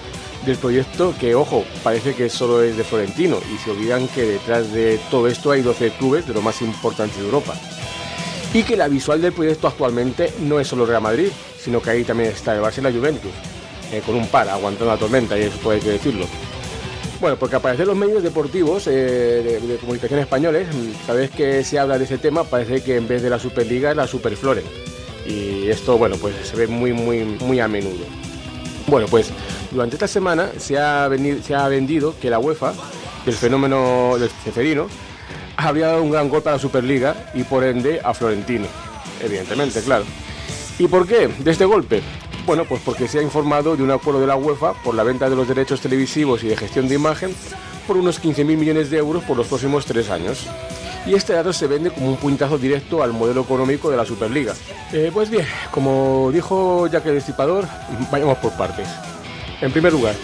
del proyecto, que, ojo, parece que solo es de Florentino, y se olvidan que detrás de todo esto hay 12 clubes de los más importantes de Europa. Y que la visual del proyecto actualmente no es solo el Real Madrid, sino que ahí también está el Barça y la Juventus, con un par aguantando la tormenta, y eso hay que decirlo. Bueno, porque al parecer los medios deportivos de comunicación españoles, cada vez que se habla de ese tema, parece que en vez de la Superliga es la Superflore. Y esto, bueno, pues se ve muy a menudo. Bueno, pues durante esta semana se ha vendido que la UEFA, el fenómeno del Ceferino, habría dado un gran golpe a la Superliga y por ende a Florentino. Evidentemente, claro. ¿Y por qué de este golpe? Bueno, pues porque se ha informado de un acuerdo de la UEFA por la venta de los derechos televisivos y de gestión de imagen por unos 15.000 millones de euros por los próximos 3 años. y este dato se vende como un puñetazo directo al modelo económico de la Superliga. Pues bien, como dijo Jack el Destripador, vayamos por partes. En primer lugar,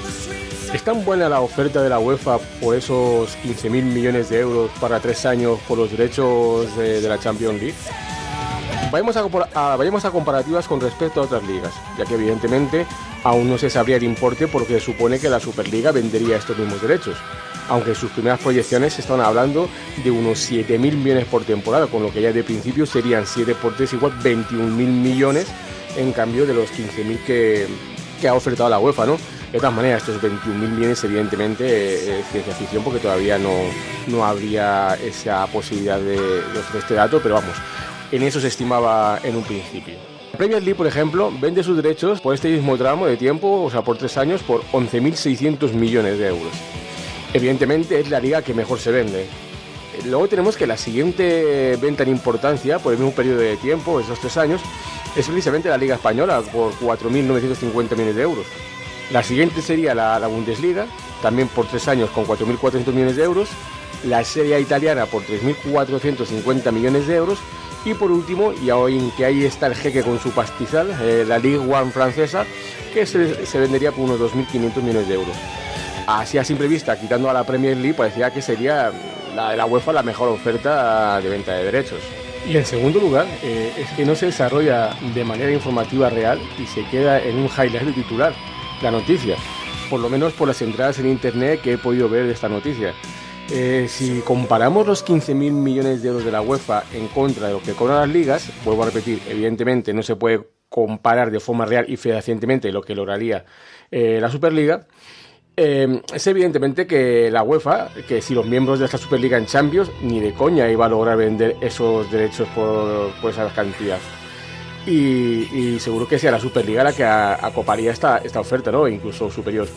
¿es tan buena la oferta de la UEFA por esos 15.000 millones de euros para 3 años por los derechos de la Champions League? Vayamos a comparativas con respecto a otras ligas, ya que evidentemente aún no se sabría el importe porque se supone que la Superliga vendería estos mismos derechos, aunque en sus primeras proyecciones se estaban hablando de unos 7.000 millones por temporada, con lo que ya de principio serían 7 por 3 igual 21.000 millones en cambio de los 15.000 que ha ofertado la UEFA, ¿no? De todas maneras, estos 21.000 millones evidentemente es ciencia ficción porque todavía no habría esa posibilidad de ofrecer este dato, pero vamos, en eso se estimaba en un principio. La Premier League, por ejemplo, vende sus derechos por este mismo tramo de tiempo, o sea, por 3 años, por 11.600 millones de euros. Evidentemente es la liga que mejor se vende. Luego tenemos que la siguiente venta en importancia, por el mismo periodo de tiempo, esos 3 años, es precisamente la Liga Española, por 4.950 millones de euros. La siguiente sería la Bundesliga, también por 3 años con 4.400 millones de euros. La Serie A italiana por 3.450 millones de euros. Y por último, y ahí está el jeque con su pastizal, la Ligue 1 francesa, que se vendería por unos 2.500 millones de euros. Así a simple vista, quitando a la Premier League, parecía que sería la de la UEFA la mejor oferta de venta de derechos. Y en segundo lugar, es que no se desarrolla de manera informativa real y se queda en un highlight de titular, la noticia, por lo menos por las entradas en internet que he podido ver de esta noticia. Si comparamos los 15.000 millones de euros de la UEFA en contra de lo que cobran las ligas, vuelvo a repetir, evidentemente no se puede comparar de forma real y fehacientemente lo que lograría la Superliga. Es evidentemente que la UEFA, que si los miembros de esta Superliga en Champions, ni de coña iba a lograr vender esos derechos por esa cantidad. Y seguro que sea la Superliga la que acoparía esta oferta, ¿no? Incluso superior.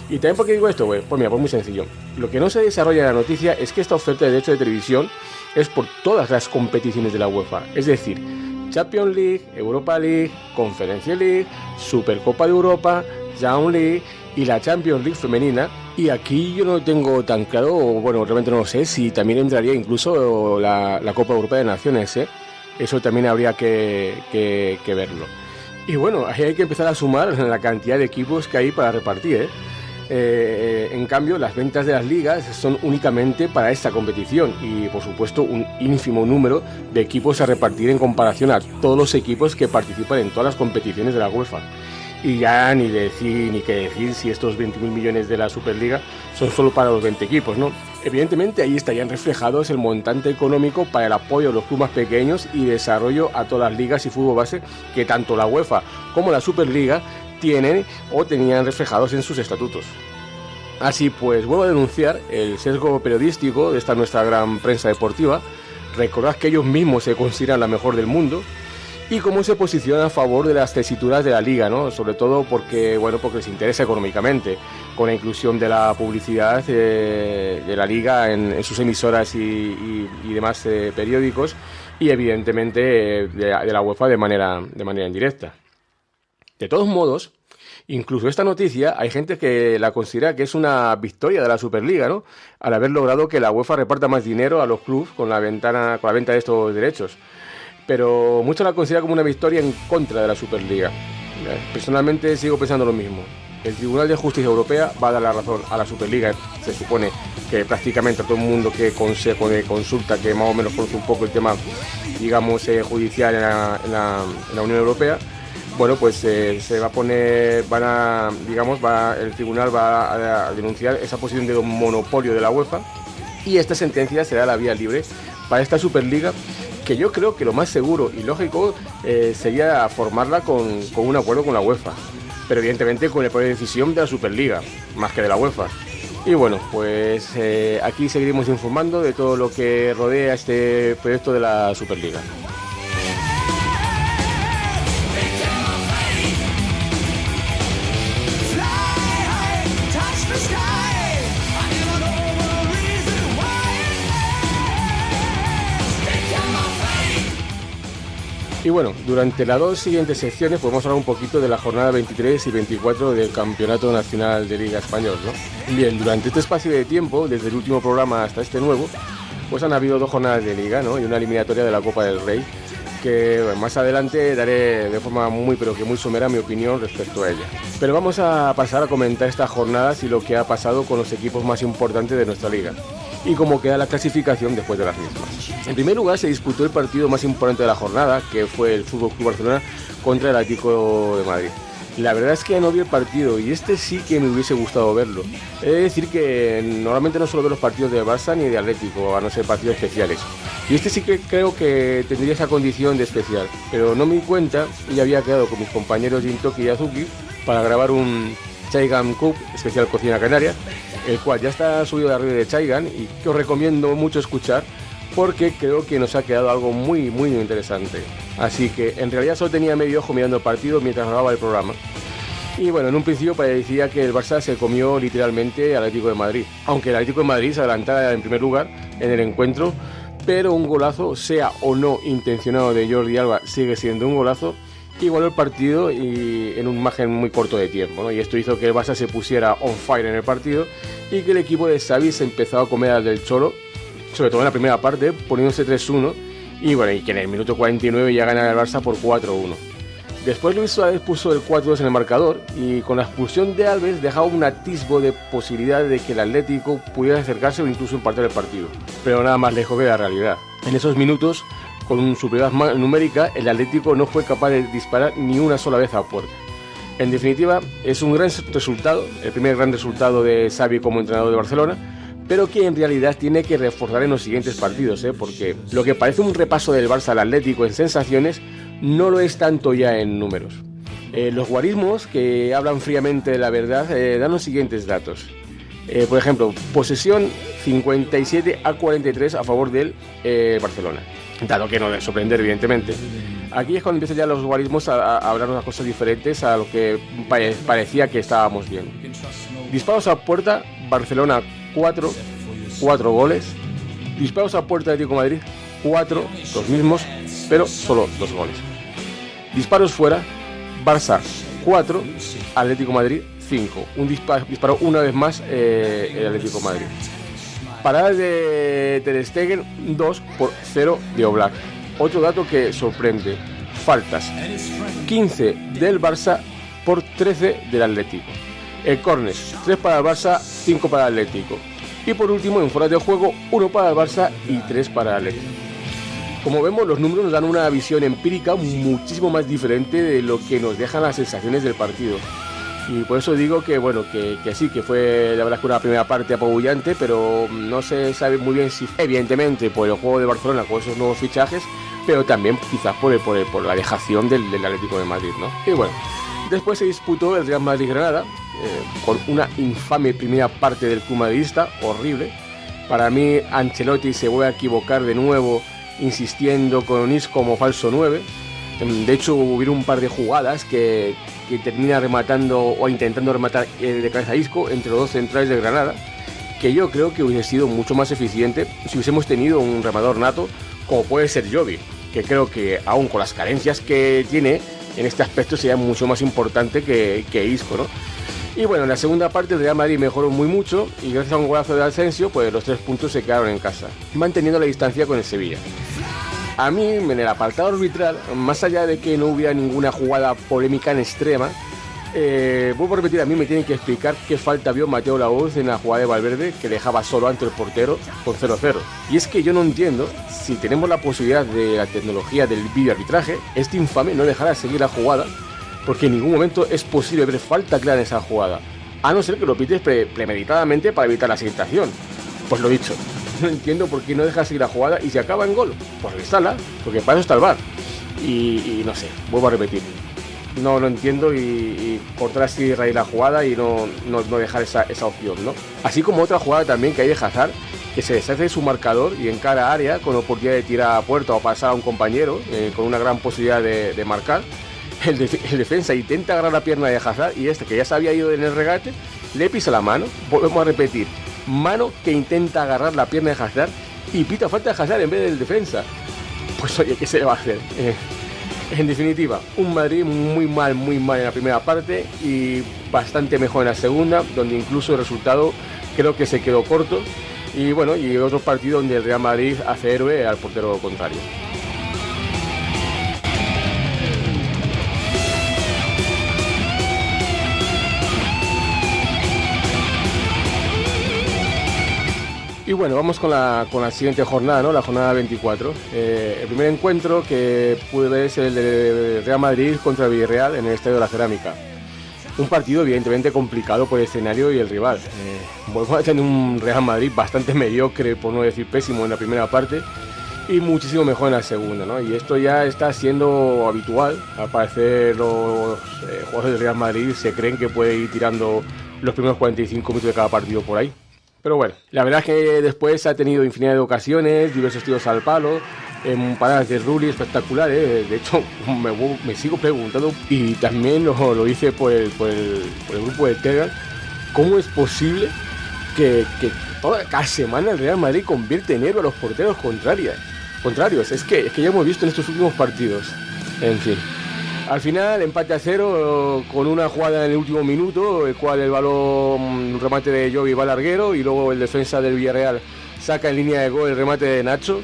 ¿Y también por qué digo esto, güey? Pues mira, pues muy sencillo. Lo que no se desarrolla en la noticia es que esta oferta de derecho de televisión es por todas las competiciones de la UEFA. Es decir, Champions League, Europa League, Conference League, Supercopa de Europa, Young League y la Champions League femenina. Y aquí yo no tengo tan claro, bueno, realmente no lo sé, si también entraría incluso la Copa Europea de Naciones, ¿eh? Eso también habría que verlo. Y bueno, ahí hay que empezar a sumar la cantidad de equipos que hay para repartir, ¿eh? En cambio, las ventas de las ligas son únicamente para esta competición y, por supuesto, un ínfimo número de equipos a repartir en comparación a todos los equipos que participan en todas las competiciones de la UEFA. Y ya ni que decir si estos 20.000 millones de la Superliga son solo para los 20 equipos, ¿no? Evidentemente ahí estarían reflejados el montante económico para el apoyo a los clubes más pequeños y desarrollo a todas las ligas y fútbol base que tanto la UEFA como la Superliga tienen o tenían reflejados en sus estatutos. Así pues, vuelvo a denunciar el sesgo periodístico de esta nuestra gran prensa deportiva. Recordad que ellos mismos se consideran la mejor del mundo y cómo se posicionan a favor de las tesituras de la liga, ¿no? Sobre todo porque les interesa económicamente, con la inclusión de la publicidad de la liga en sus emisoras y demás periódicos y evidentemente de la UEFA de manera indirecta. De todos modos, incluso esta noticia hay gente que la considera que es una victoria de la Superliga, ¿no? Al haber logrado que la UEFA reparta más dinero a los clubes con la venta de estos derechos. Pero muchos la consideran como una victoria en contra de la Superliga. Personalmente sigo pensando lo mismo. El Tribunal de Justicia Europea va a dar la razón a la Superliga. Se supone que prácticamente a todo el mundo que consulta, que más o menos conoce un poco el tema, digamos, judicial en la Unión Europea, bueno, pues se va a poner, el tribunal va a denunciar esa posición de monopolio de la UEFA y esta sentencia será la vía libre para esta Superliga, que yo creo que lo más seguro y lógico sería formarla con un acuerdo con la UEFA, pero evidentemente con el poder de decisión de la Superliga, más que de la UEFA. Y bueno, pues aquí seguiremos informando de todo lo que rodea este proyecto de la Superliga. Y bueno, durante las dos siguientes secciones podemos hablar un poquito de la jornada 23 y 24 del Campeonato Nacional de Liga Español, ¿no? Bien, durante este espacio de tiempo, desde el último programa hasta este nuevo, pues han habido 2 jornadas de Liga, ¿no? Y una eliminatoria de la Copa del Rey, que bueno, más adelante daré de forma muy somera mi opinión respecto a ella. Pero vamos a pasar a comentar estas jornadas y lo que ha pasado con los equipos más importantes de nuestra liga y cómo queda la clasificación después de las mismas. En primer lugar se disputó el partido más importante de la jornada, que fue el FC Barcelona contra el Atlético de Madrid. La verdad es que no vi el partido y este sí que me hubiese gustado verlo. He de decir que normalmente no suelo ver los partidos de Barça ni de Atlético, a no ser partidos especiales. Y este sí que creo que tendría esa condición de especial, pero no me di cuenta y había quedado con mis compañeros Jintoki y Azuki para grabar un Chaigan Cup especial Cocina Canaria, el cual ya está subido a la red de Chaigan y que os recomiendo mucho escuchar porque creo que nos ha quedado algo muy interesante. Así que en realidad solo tenía medio ojo mirando el partido mientras grababa el programa. Y bueno, en un principio parecía que el Barça se comió literalmente al Atlético de Madrid, aunque el Atlético de Madrid se adelantara en primer lugar en el encuentro, pero un golazo, sea o no intencionado de Jordi Alba, sigue siendo un golazo. Igualó el partido y en un margen muy corto de tiempo, ¿no? Y esto hizo que el Barça se pusiera on fire en el partido y que el equipo de Xavi se empezó a comer al del Cholo, sobre todo en la primera parte, poniéndose 3-1 y bueno, y que en el minuto 49 ya gana el Barça por 4-1. Después Luis Suárez puso el 4-2 en el marcador y con la expulsión de Alves dejaba un atisbo de posibilidad de que el Atlético pudiera acercarse o incluso empatar el partido, pero nada más lejos de la realidad. En esos minutos, con superioridad numérica, el Atlético no fue capaz de disparar ni una sola vez a puerta. En definitiva, es un gran resultado, el primer gran resultado de Xavi como entrenador de Barcelona, pero que en realidad tiene que reforzar en los siguientes partidos, porque lo que parece un repaso del Barça al Atlético en sensaciones no lo es tanto ya en números. Los guarismos que hablan fríamente de la verdad dan los siguientes datos. Por ejemplo, posesión 57-43 a favor del Barcelona, dado que no debe sorprender evidentemente. Aquí es cuando empiezan ya los guarismos a hablar unas cosas diferentes a lo que parecía que estábamos viendo. Disparos a puerta, Barcelona 4 goles. Disparos a puerta de Atlético de Madrid 4, los mismos, pero solo 2 goles. Disparos fuera, Barça 4, Atlético de Madrid 5. Un disparo una vez más el Atlético de Madrid. Paradas de Ter Stegen 2-0 de Oblak. Otro dato que sorprende, faltas 15 del Barça por 13 del Atlético. El córner, 3 para el Barça, 5 para el Atlético. Y por último, en fuera de juego, 1 para el Barça y 3 para el Atlético. Como vemos, los números nos dan una visión empírica muchísimo más diferente de lo que nos dejan las sensaciones del partido. Y por eso digo que bueno, que sí, que fue la verdad que una primera parte apabullante, pero no se sabe muy bien si evidentemente por el juego de Barcelona con esos nuevos fichajes, pero también quizás por la dejación del Atlético de Madrid, ¿no? Y bueno, después se disputó el Real Madrid-Granada, con una infame primera parte del club madridista, horrible. Para mí Ancelotti se vuelve a equivocar de nuevo insistiendo con Isco como falso 9. De hecho hubo un par de jugadas que termina rematando o intentando rematar de cabeza a Isco entre los dos centrales de Granada, que yo creo que hubiese sido mucho más eficiente si hubiésemos tenido un rematador nato como puede ser Jovi, que creo que aún con las carencias que tiene en este aspecto sería mucho más importante que Isco, ¿no? Y bueno, en la segunda parte el Real Madrid mejoró mucho y gracias a un golazo de Asensio, pues los 3 puntos se quedaron en casa, manteniendo la distancia con el Sevilla. A mí, en el apartado arbitral, más allá de que no hubiera ninguna jugada polémica en extrema, vuelvo a repetir, a mí me tienen que explicar qué falta vio Mateo Laoz en la jugada de Valverde que dejaba solo ante el portero con 0-0. Y es que yo no entiendo, si tenemos la posibilidad de la tecnología del videoarbitraje, este infame no dejará seguir la jugada, porque en ningún momento es posible ver falta clara en esa jugada, a no ser que lo pites premeditadamente para evitar la situación. Pues lo dicho, no entiendo por qué no deja seguir la jugada y se acaba en gol. Pues reinstala, porque para eso está el VAR. Y no sé, vuelvo a repetir. No lo entiendo y cortar así raíz la jugada y no dejar esa opción, ¿no? Así como otra jugada también que hay de Hazard, que se deshace de su marcador y encara área con oportunidad de tirar a puerta o pasar a un compañero, con una gran posibilidad de marcar. El defensa intenta agarrar la pierna de Hazard y que ya se había ido en el regate, le pisa la mano. Volvemos a repetir, mano que intenta agarrar la pierna de Hazard y pita falta de Hazard en vez del defensa. Pues oye, ¿qué se le va a hacer? En definitiva, un Madrid muy mal en la primera parte y bastante mejor en la segunda, donde incluso el resultado creo que se quedó corto. Y bueno, y otro partido donde el Real Madrid hace héroe al portero contrario. Y bueno, vamos con la siguiente jornada, ¿no? La jornada 24. El primer encuentro que pude ver es el de Real Madrid contra Villarreal en el Estadio de la Cerámica. Un partido evidentemente complicado por el escenario y el rival. Volvemos a tener un Real Madrid bastante mediocre, por no decir pésimo, en la primera parte y muchísimo mejor en la segunda, ¿no? Y esto ya está siendo habitual. Al parecer los jugadores del Real Madrid se creen que puede ir tirando los primeros 45 minutos de cada partido por ahí. Pero bueno, la verdad es que después ha tenido infinidad de ocasiones, diversos tiros al palo, paradas de Rulli espectaculares. De hecho, me sigo preguntando, y también lo hice por el grupo de Telegram, ¿cómo es posible que cada semana el Real Madrid convierte en héroe a los porteros contrarios? Es que ya hemos visto en estos últimos partidos. En fin. Al final, empate a 0 con una jugada en el último minuto, el cual el balón, un remate de Jovi va al larguero y luego el defensa del Villarreal saca en línea de gol el remate de Nacho.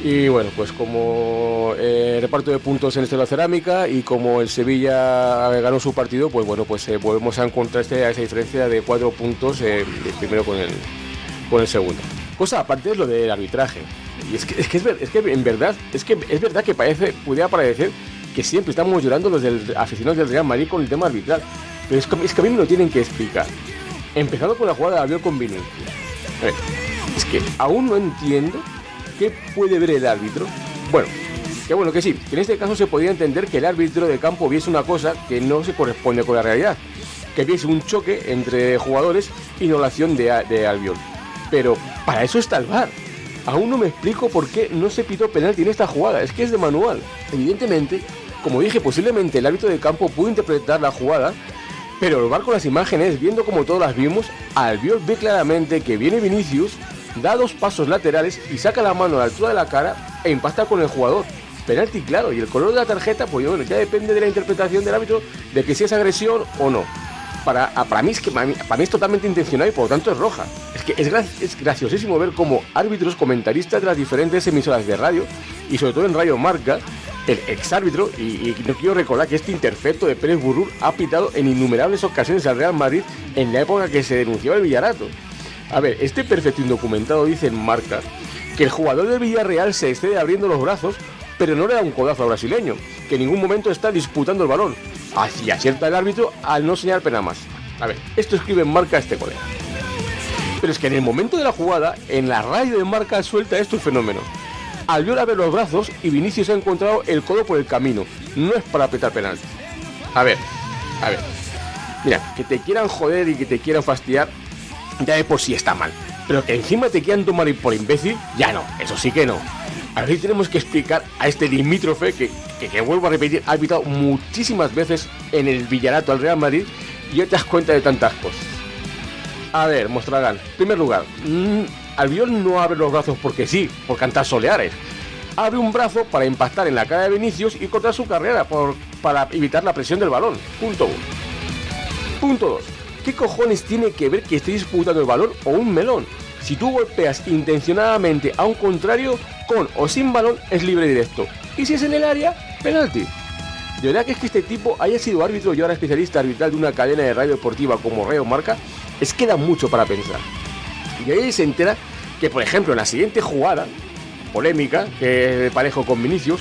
Y bueno, pues como reparto de puntos en la Cerámica y como el Sevilla ganó su partido, pues bueno, pues volvemos a encontrar esa diferencia de 4 puntos primero con el segundo. Cosa aparte es lo del arbitraje. Y es verdad que pudiera parecer que siempre estamos llorando los aficionados del Real Madrid con el tema arbitral, pero es que a mí me lo tienen que explicar. Empezando con la jugada de Albiol con Vinicius. A ver, es que aún no entiendo qué puede ver el árbitro. Bueno, que sí, que en este caso se podría entender que el árbitro de campo viese una cosa que no se corresponde con la realidad, que viese un choque entre jugadores y no la acción de Albiol. Pero para eso está el VAR. Aún no me explico por qué no se pitó penalti en esta jugada, es que es de manual. Evidentemente, como dije, posiblemente el árbitro de campo pudo interpretar la jugada, pero el VAR con las imágenes, viendo como todas las vimos, Albiol ve claramente que viene Vinicius, da 2 pasos laterales y saca la mano a la altura de la cara e impacta con el jugador. Penalti claro, y el color de la tarjeta, pues bueno, ya depende de la interpretación del árbitro de que si es agresión o no. Para mí es totalmente intencional y por lo tanto es roja. Es que es graciosísimo ver cómo árbitros, comentaristas de las diferentes emisoras de radio y sobre todo en Radio Marca, el exárbitro, y no quiero recordar que este imperfecto de Pérez Burrul ha pitado en innumerables ocasiones al Real Madrid en la época que se denunciaba el Villarato. A ver, este perfecto indocumentado dice en Marca que el jugador del Villarreal se excede abriendo los brazos, pero no le da un codazo al brasileño, que en ningún momento está disputando el balón. Así acierta el árbitro al no señalar pena más. A ver, esto escribe en Marca este colega. Pero es que en el momento de la jugada, en la radio de Marca suelta esto el fenómeno. Albiol abre los brazos y Vinicius ha encontrado el codo por el camino. No es para apretar penalti. A ver. Mira, que te quieran joder y que te quieran fastidiar, ya de por sí está mal. Pero que encima te quieran tomar por imbécil, ya no, eso sí que no. A ver si tenemos que explicar a este limítrofe que vuelvo a repetir, ha pitado muchísimas veces en el Villarato al Real Madrid y ya te das cuenta de tantas cosas. A ver, Mostragán, en primer lugar, Albiol no abre los brazos porque sí, por cantar soleares. Abre un brazo para impactar en la cara de Vinicius y cortar su carrera para evitar la presión del balón. Punto 1. Punto 2. ¿Qué cojones tiene que ver que esté disputando el balón o un melón? Si tú golpeas intencionadamente a un contrario, con o sin balón, es libre directo. Y si es en el área, penalti. De verdad que es que este tipo haya sido árbitro y ahora especialista arbitral de una cadena de radio deportiva como Radio Marca, es que da mucho para pensar. Y ahí se entera que, por ejemplo, en la siguiente jugada, polémica, que es de Parejo con Vinicius,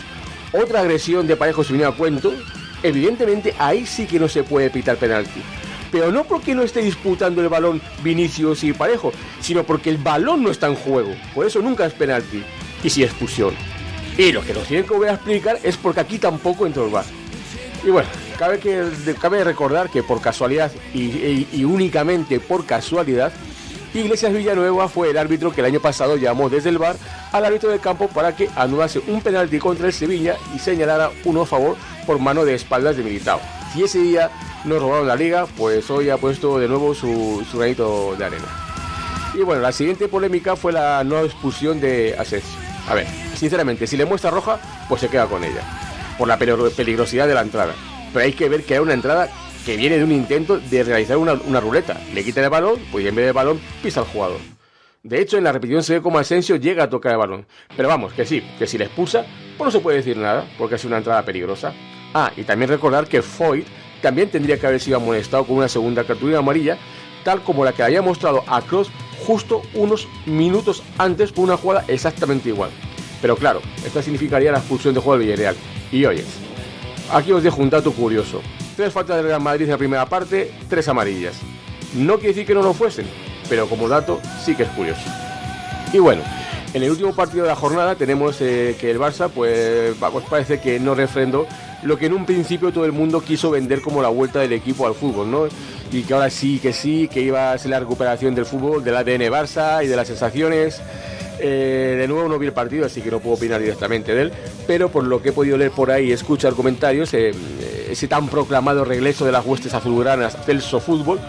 otra agresión de Parejo se viene a cuento, evidentemente ahí sí que no se puede pitar penalti. Pero no porque no esté disputando el balón Vinicius y Parejo, sino porque el balón no está en juego. Por eso nunca es penalti. Y sí expulsión. Y lo que nos tienen que volver a explicar es porque aquí tampoco entró el VAR. Y bueno, cabe recordar que por casualidad y únicamente por casualidad, Iglesias Villanueva fue el árbitro que el año pasado llamó desde el VAR al árbitro de campo para que anulase un penalti contra el Sevilla y señalara uno a favor por mano de espaldas de Militao. Si ese día nos robaron la liga, pues hoy ha puesto de nuevo su granito de arena. Y bueno, la siguiente polémica fue la no expulsión de Asensio. A ver, sinceramente, si le muestra roja, pues se queda con ella, por la peligrosidad de la entrada. Pero hay que ver que hay una entrada que viene de un intento de realizar una ruleta. Le quita el balón, pues en vez del balón pisa al jugador. De hecho, en la repetición se ve como Asensio llega a tocar el balón. Pero vamos, que sí, que si le expulsa, pues no se puede decir nada, porque ha sido una entrada peligrosa. Y también recordar que Foyt también tendría que haber sido amonestado con una segunda cartulina amarilla, tal como la que había mostrado a Kroos justo unos minutos antes por una jugada exactamente igual. Pero claro, esta significaría la expulsión de juego del Villarreal. Y oyes, aquí os dejo un dato curioso. 3 faltas del Real Madrid en la primera parte, 3 amarillas. No quiere decir que no lo fuesen, pero como dato sí que es curioso. Y bueno, en el último partido de la jornada tenemos que el Barça pues parece que no refrendó lo que en un principio todo el mundo quiso vender como la vuelta del equipo al fútbol, ¿no? Y que ahora sí, que iba a ser la recuperación del fútbol, del ADN Barça y de las sensaciones. De nuevo no vi el partido, así que no puedo opinar directamente de él, pero por lo que he podido leer por ahí y escuchar comentarios, ese tan proclamado regreso de las huestes azulgranas del SoFútbol,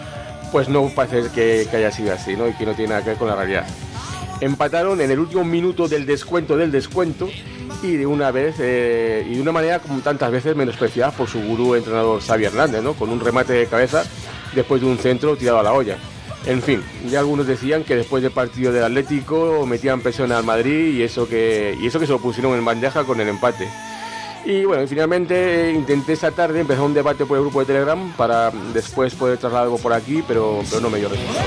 pues no parece que haya sido así, ¿no? Y que no tiene nada que ver con la realidad. Empataron en el último minuto del descuento y de una vez y de una manera como tantas veces menospreciada por su gurú entrenador Xavi Hernández, ¿no? Con un remate de cabeza después de un centro tirado a la olla. En fin, ya algunos decían que después del partido del Atlético metían presión al Madrid y eso que se lo pusieron en bandeja con el empate. Y bueno, finalmente intenté esta tarde empezar un debate por el grupo de Telegram para después poder trasladar algo por aquí, pero no me dio resultado.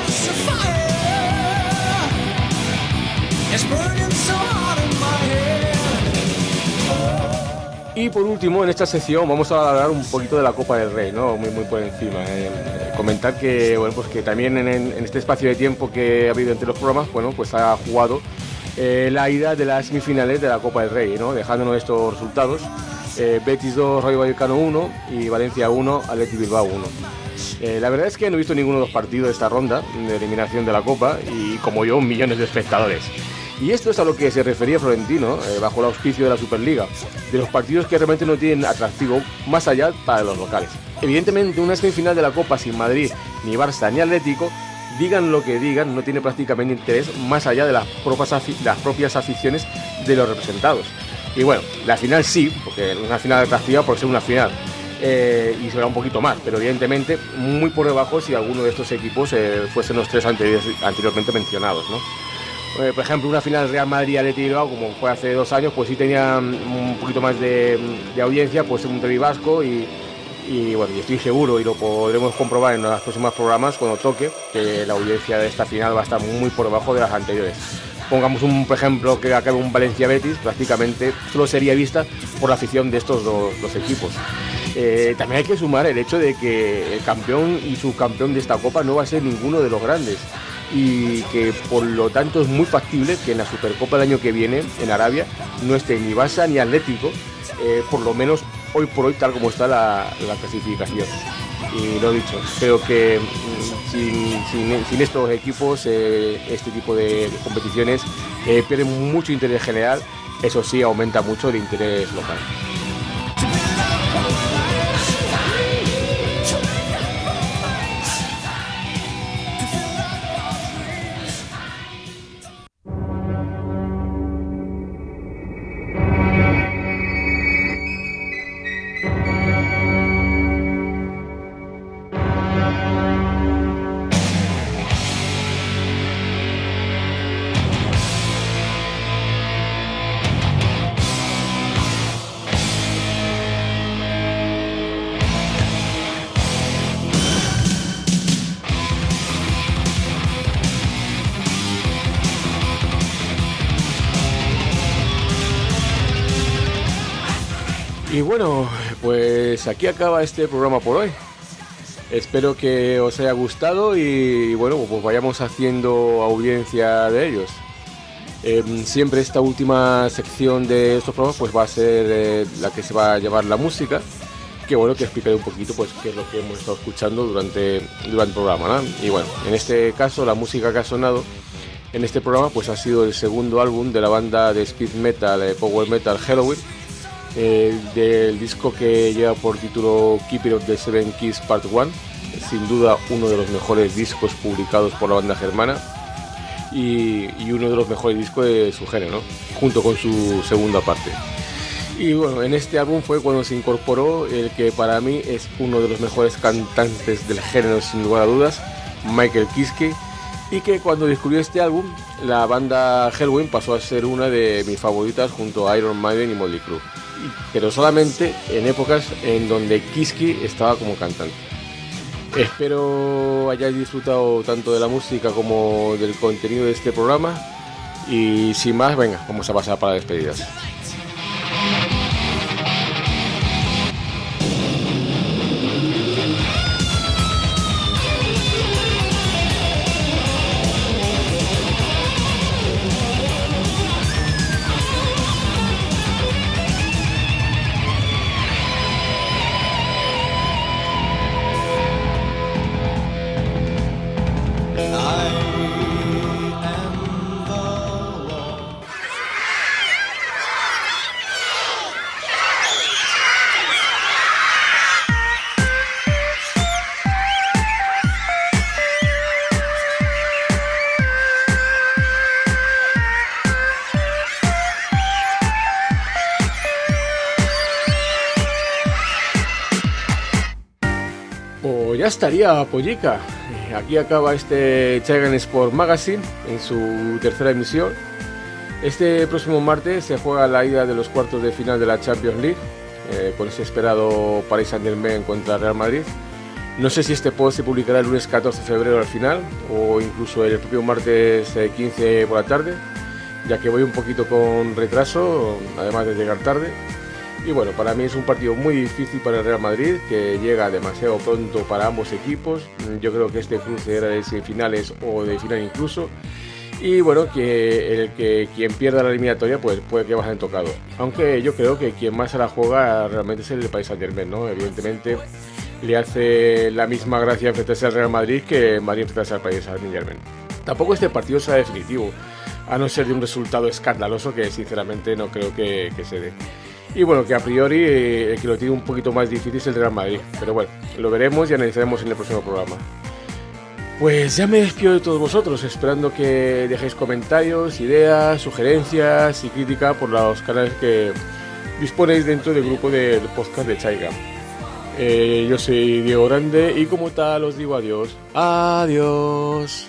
Y por último, en esta sección vamos a hablar un poquito de la Copa del Rey, ¿no? Muy por encima. Comentar que, bueno, pues que también en este espacio de tiempo que ha habido entre los programas, bueno, pues ha jugado la ida de las semifinales de la Copa del Rey, ¿no? Dejándonos estos resultados: Betis 2, Rayo Vallecano 1 y Valencia 1, Athletic Bilbao 1. La verdad es que no he visto ninguno de los partidos de esta ronda de eliminación de la Copa y, como yo, millones de espectadores. Y esto es a lo que se refería Florentino, bajo el auspicio de la Superliga, de los partidos que realmente no tienen atractivo más allá para los locales. Evidentemente, una semifinal de la Copa sin Madrid, ni Barça, ni Atlético, digan lo que digan, no tiene prácticamente interés más allá de las propias aficiones de los representados. Y bueno, la final sí, porque es una final atractiva por ser una final, y será un poquito más, pero evidentemente muy por debajo si alguno de estos equipos fuesen los 3 anteriormente mencionados, ¿no? Por ejemplo, una final Real Madrid-Athletic Bilbao, como fue hace 2 años, pues sí tenía un poquito más de audiencia, pues un derbi vasco y bueno, y estoy seguro, y lo podremos comprobar en los próximos programas cuando toque, que la audiencia de esta final va a estar muy por debajo de las anteriores. Pongamos por ejemplo, que acabe un Valencia-Betis, prácticamente solo sería vista por la afición de estos dos equipos. También hay que sumar el hecho de que el campeón y subcampeón de esta Copa no va a ser ninguno de los grandes, y que por lo tanto es muy factible que en la Supercopa del año que viene en Arabia no esté ni Barça ni Atlético, por lo menos hoy por hoy, tal como está la clasificación. Y lo dicho, creo que sin estos equipos este tipo de competiciones pierden mucho interés general. Eso sí, aumenta mucho el interés local. Y bueno, pues aquí acaba este programa por hoy. Espero que os haya gustado y bueno, pues vayamos haciendo audiencia de ellos. Siempre esta última sección de estos programas pues va a ser la que se va a llevar la música, que bueno, que explicaré un poquito pues qué es lo que hemos estado escuchando durante el programa, ¿no? Y bueno, en este caso la música que ha sonado en este programa pues ha sido el segundo álbum de la banda de speed metal, power metal Helloween, del disco que lleva por título Keeper of the Seven Keys Part 1, sin duda uno de los mejores discos publicados por la banda germana y uno de los mejores discos de su género, ¿no? Junto con su segunda parte. Y bueno, en este álbum fue cuando se incorporó el que para mí es uno de los mejores cantantes del género sin lugar a dudas, Michael Kiske, y que cuando descubrí este álbum, la banda Helloween pasó a ser una de mis favoritas junto a Iron Maiden y Motley Crue, pero solamente en épocas en donde Kiski estaba como cantante. Espero hayáis disfrutado tanto de la música como del contenido de este programa, y sin más, venga, vamos a pasar para despedidas. Pues ya estaría, Pollica. Aquí acaba este Chaigan Sport Magazine en su tercera emisión. Este próximo martes se juega la ida de los cuartos de final de la Champions League, con ese esperado Paris Saint-Germain contra Real Madrid. No sé si este post se publicará el lunes 14 de febrero al final, o incluso el propio martes 15 por la tarde, ya que voy un poquito con retraso, además de llegar tarde. Y bueno, para mí es un partido muy difícil para el Real Madrid, que llega demasiado pronto para ambos equipos. Yo creo que este cruce era de semifinales o de final incluso. Y bueno, que quien pierda la eliminatoria pues puede que bajen tocado. Aunque yo creo que quien más se la juega realmente es el Paris Saint-Germain, ¿no? Evidentemente le hace la misma gracia enfrentarse al Real Madrid que Madrid enfrentarse al Paris Saint-Germain. Tampoco este partido será definitivo, a no ser de un resultado escandaloso que sinceramente no creo que se dé. Y bueno, que a priori el que lo tiene un poquito más difícil es el Real Madrid. Pero bueno, lo veremos y analizaremos en el próximo programa. Pues ya me despido de todos vosotros, esperando que dejéis comentarios, ideas, sugerencias y crítica por los canales que disponéis dentro del grupo de podcast de Chaiga. Yo soy Diego Grande y como tal os digo adiós. Adiós.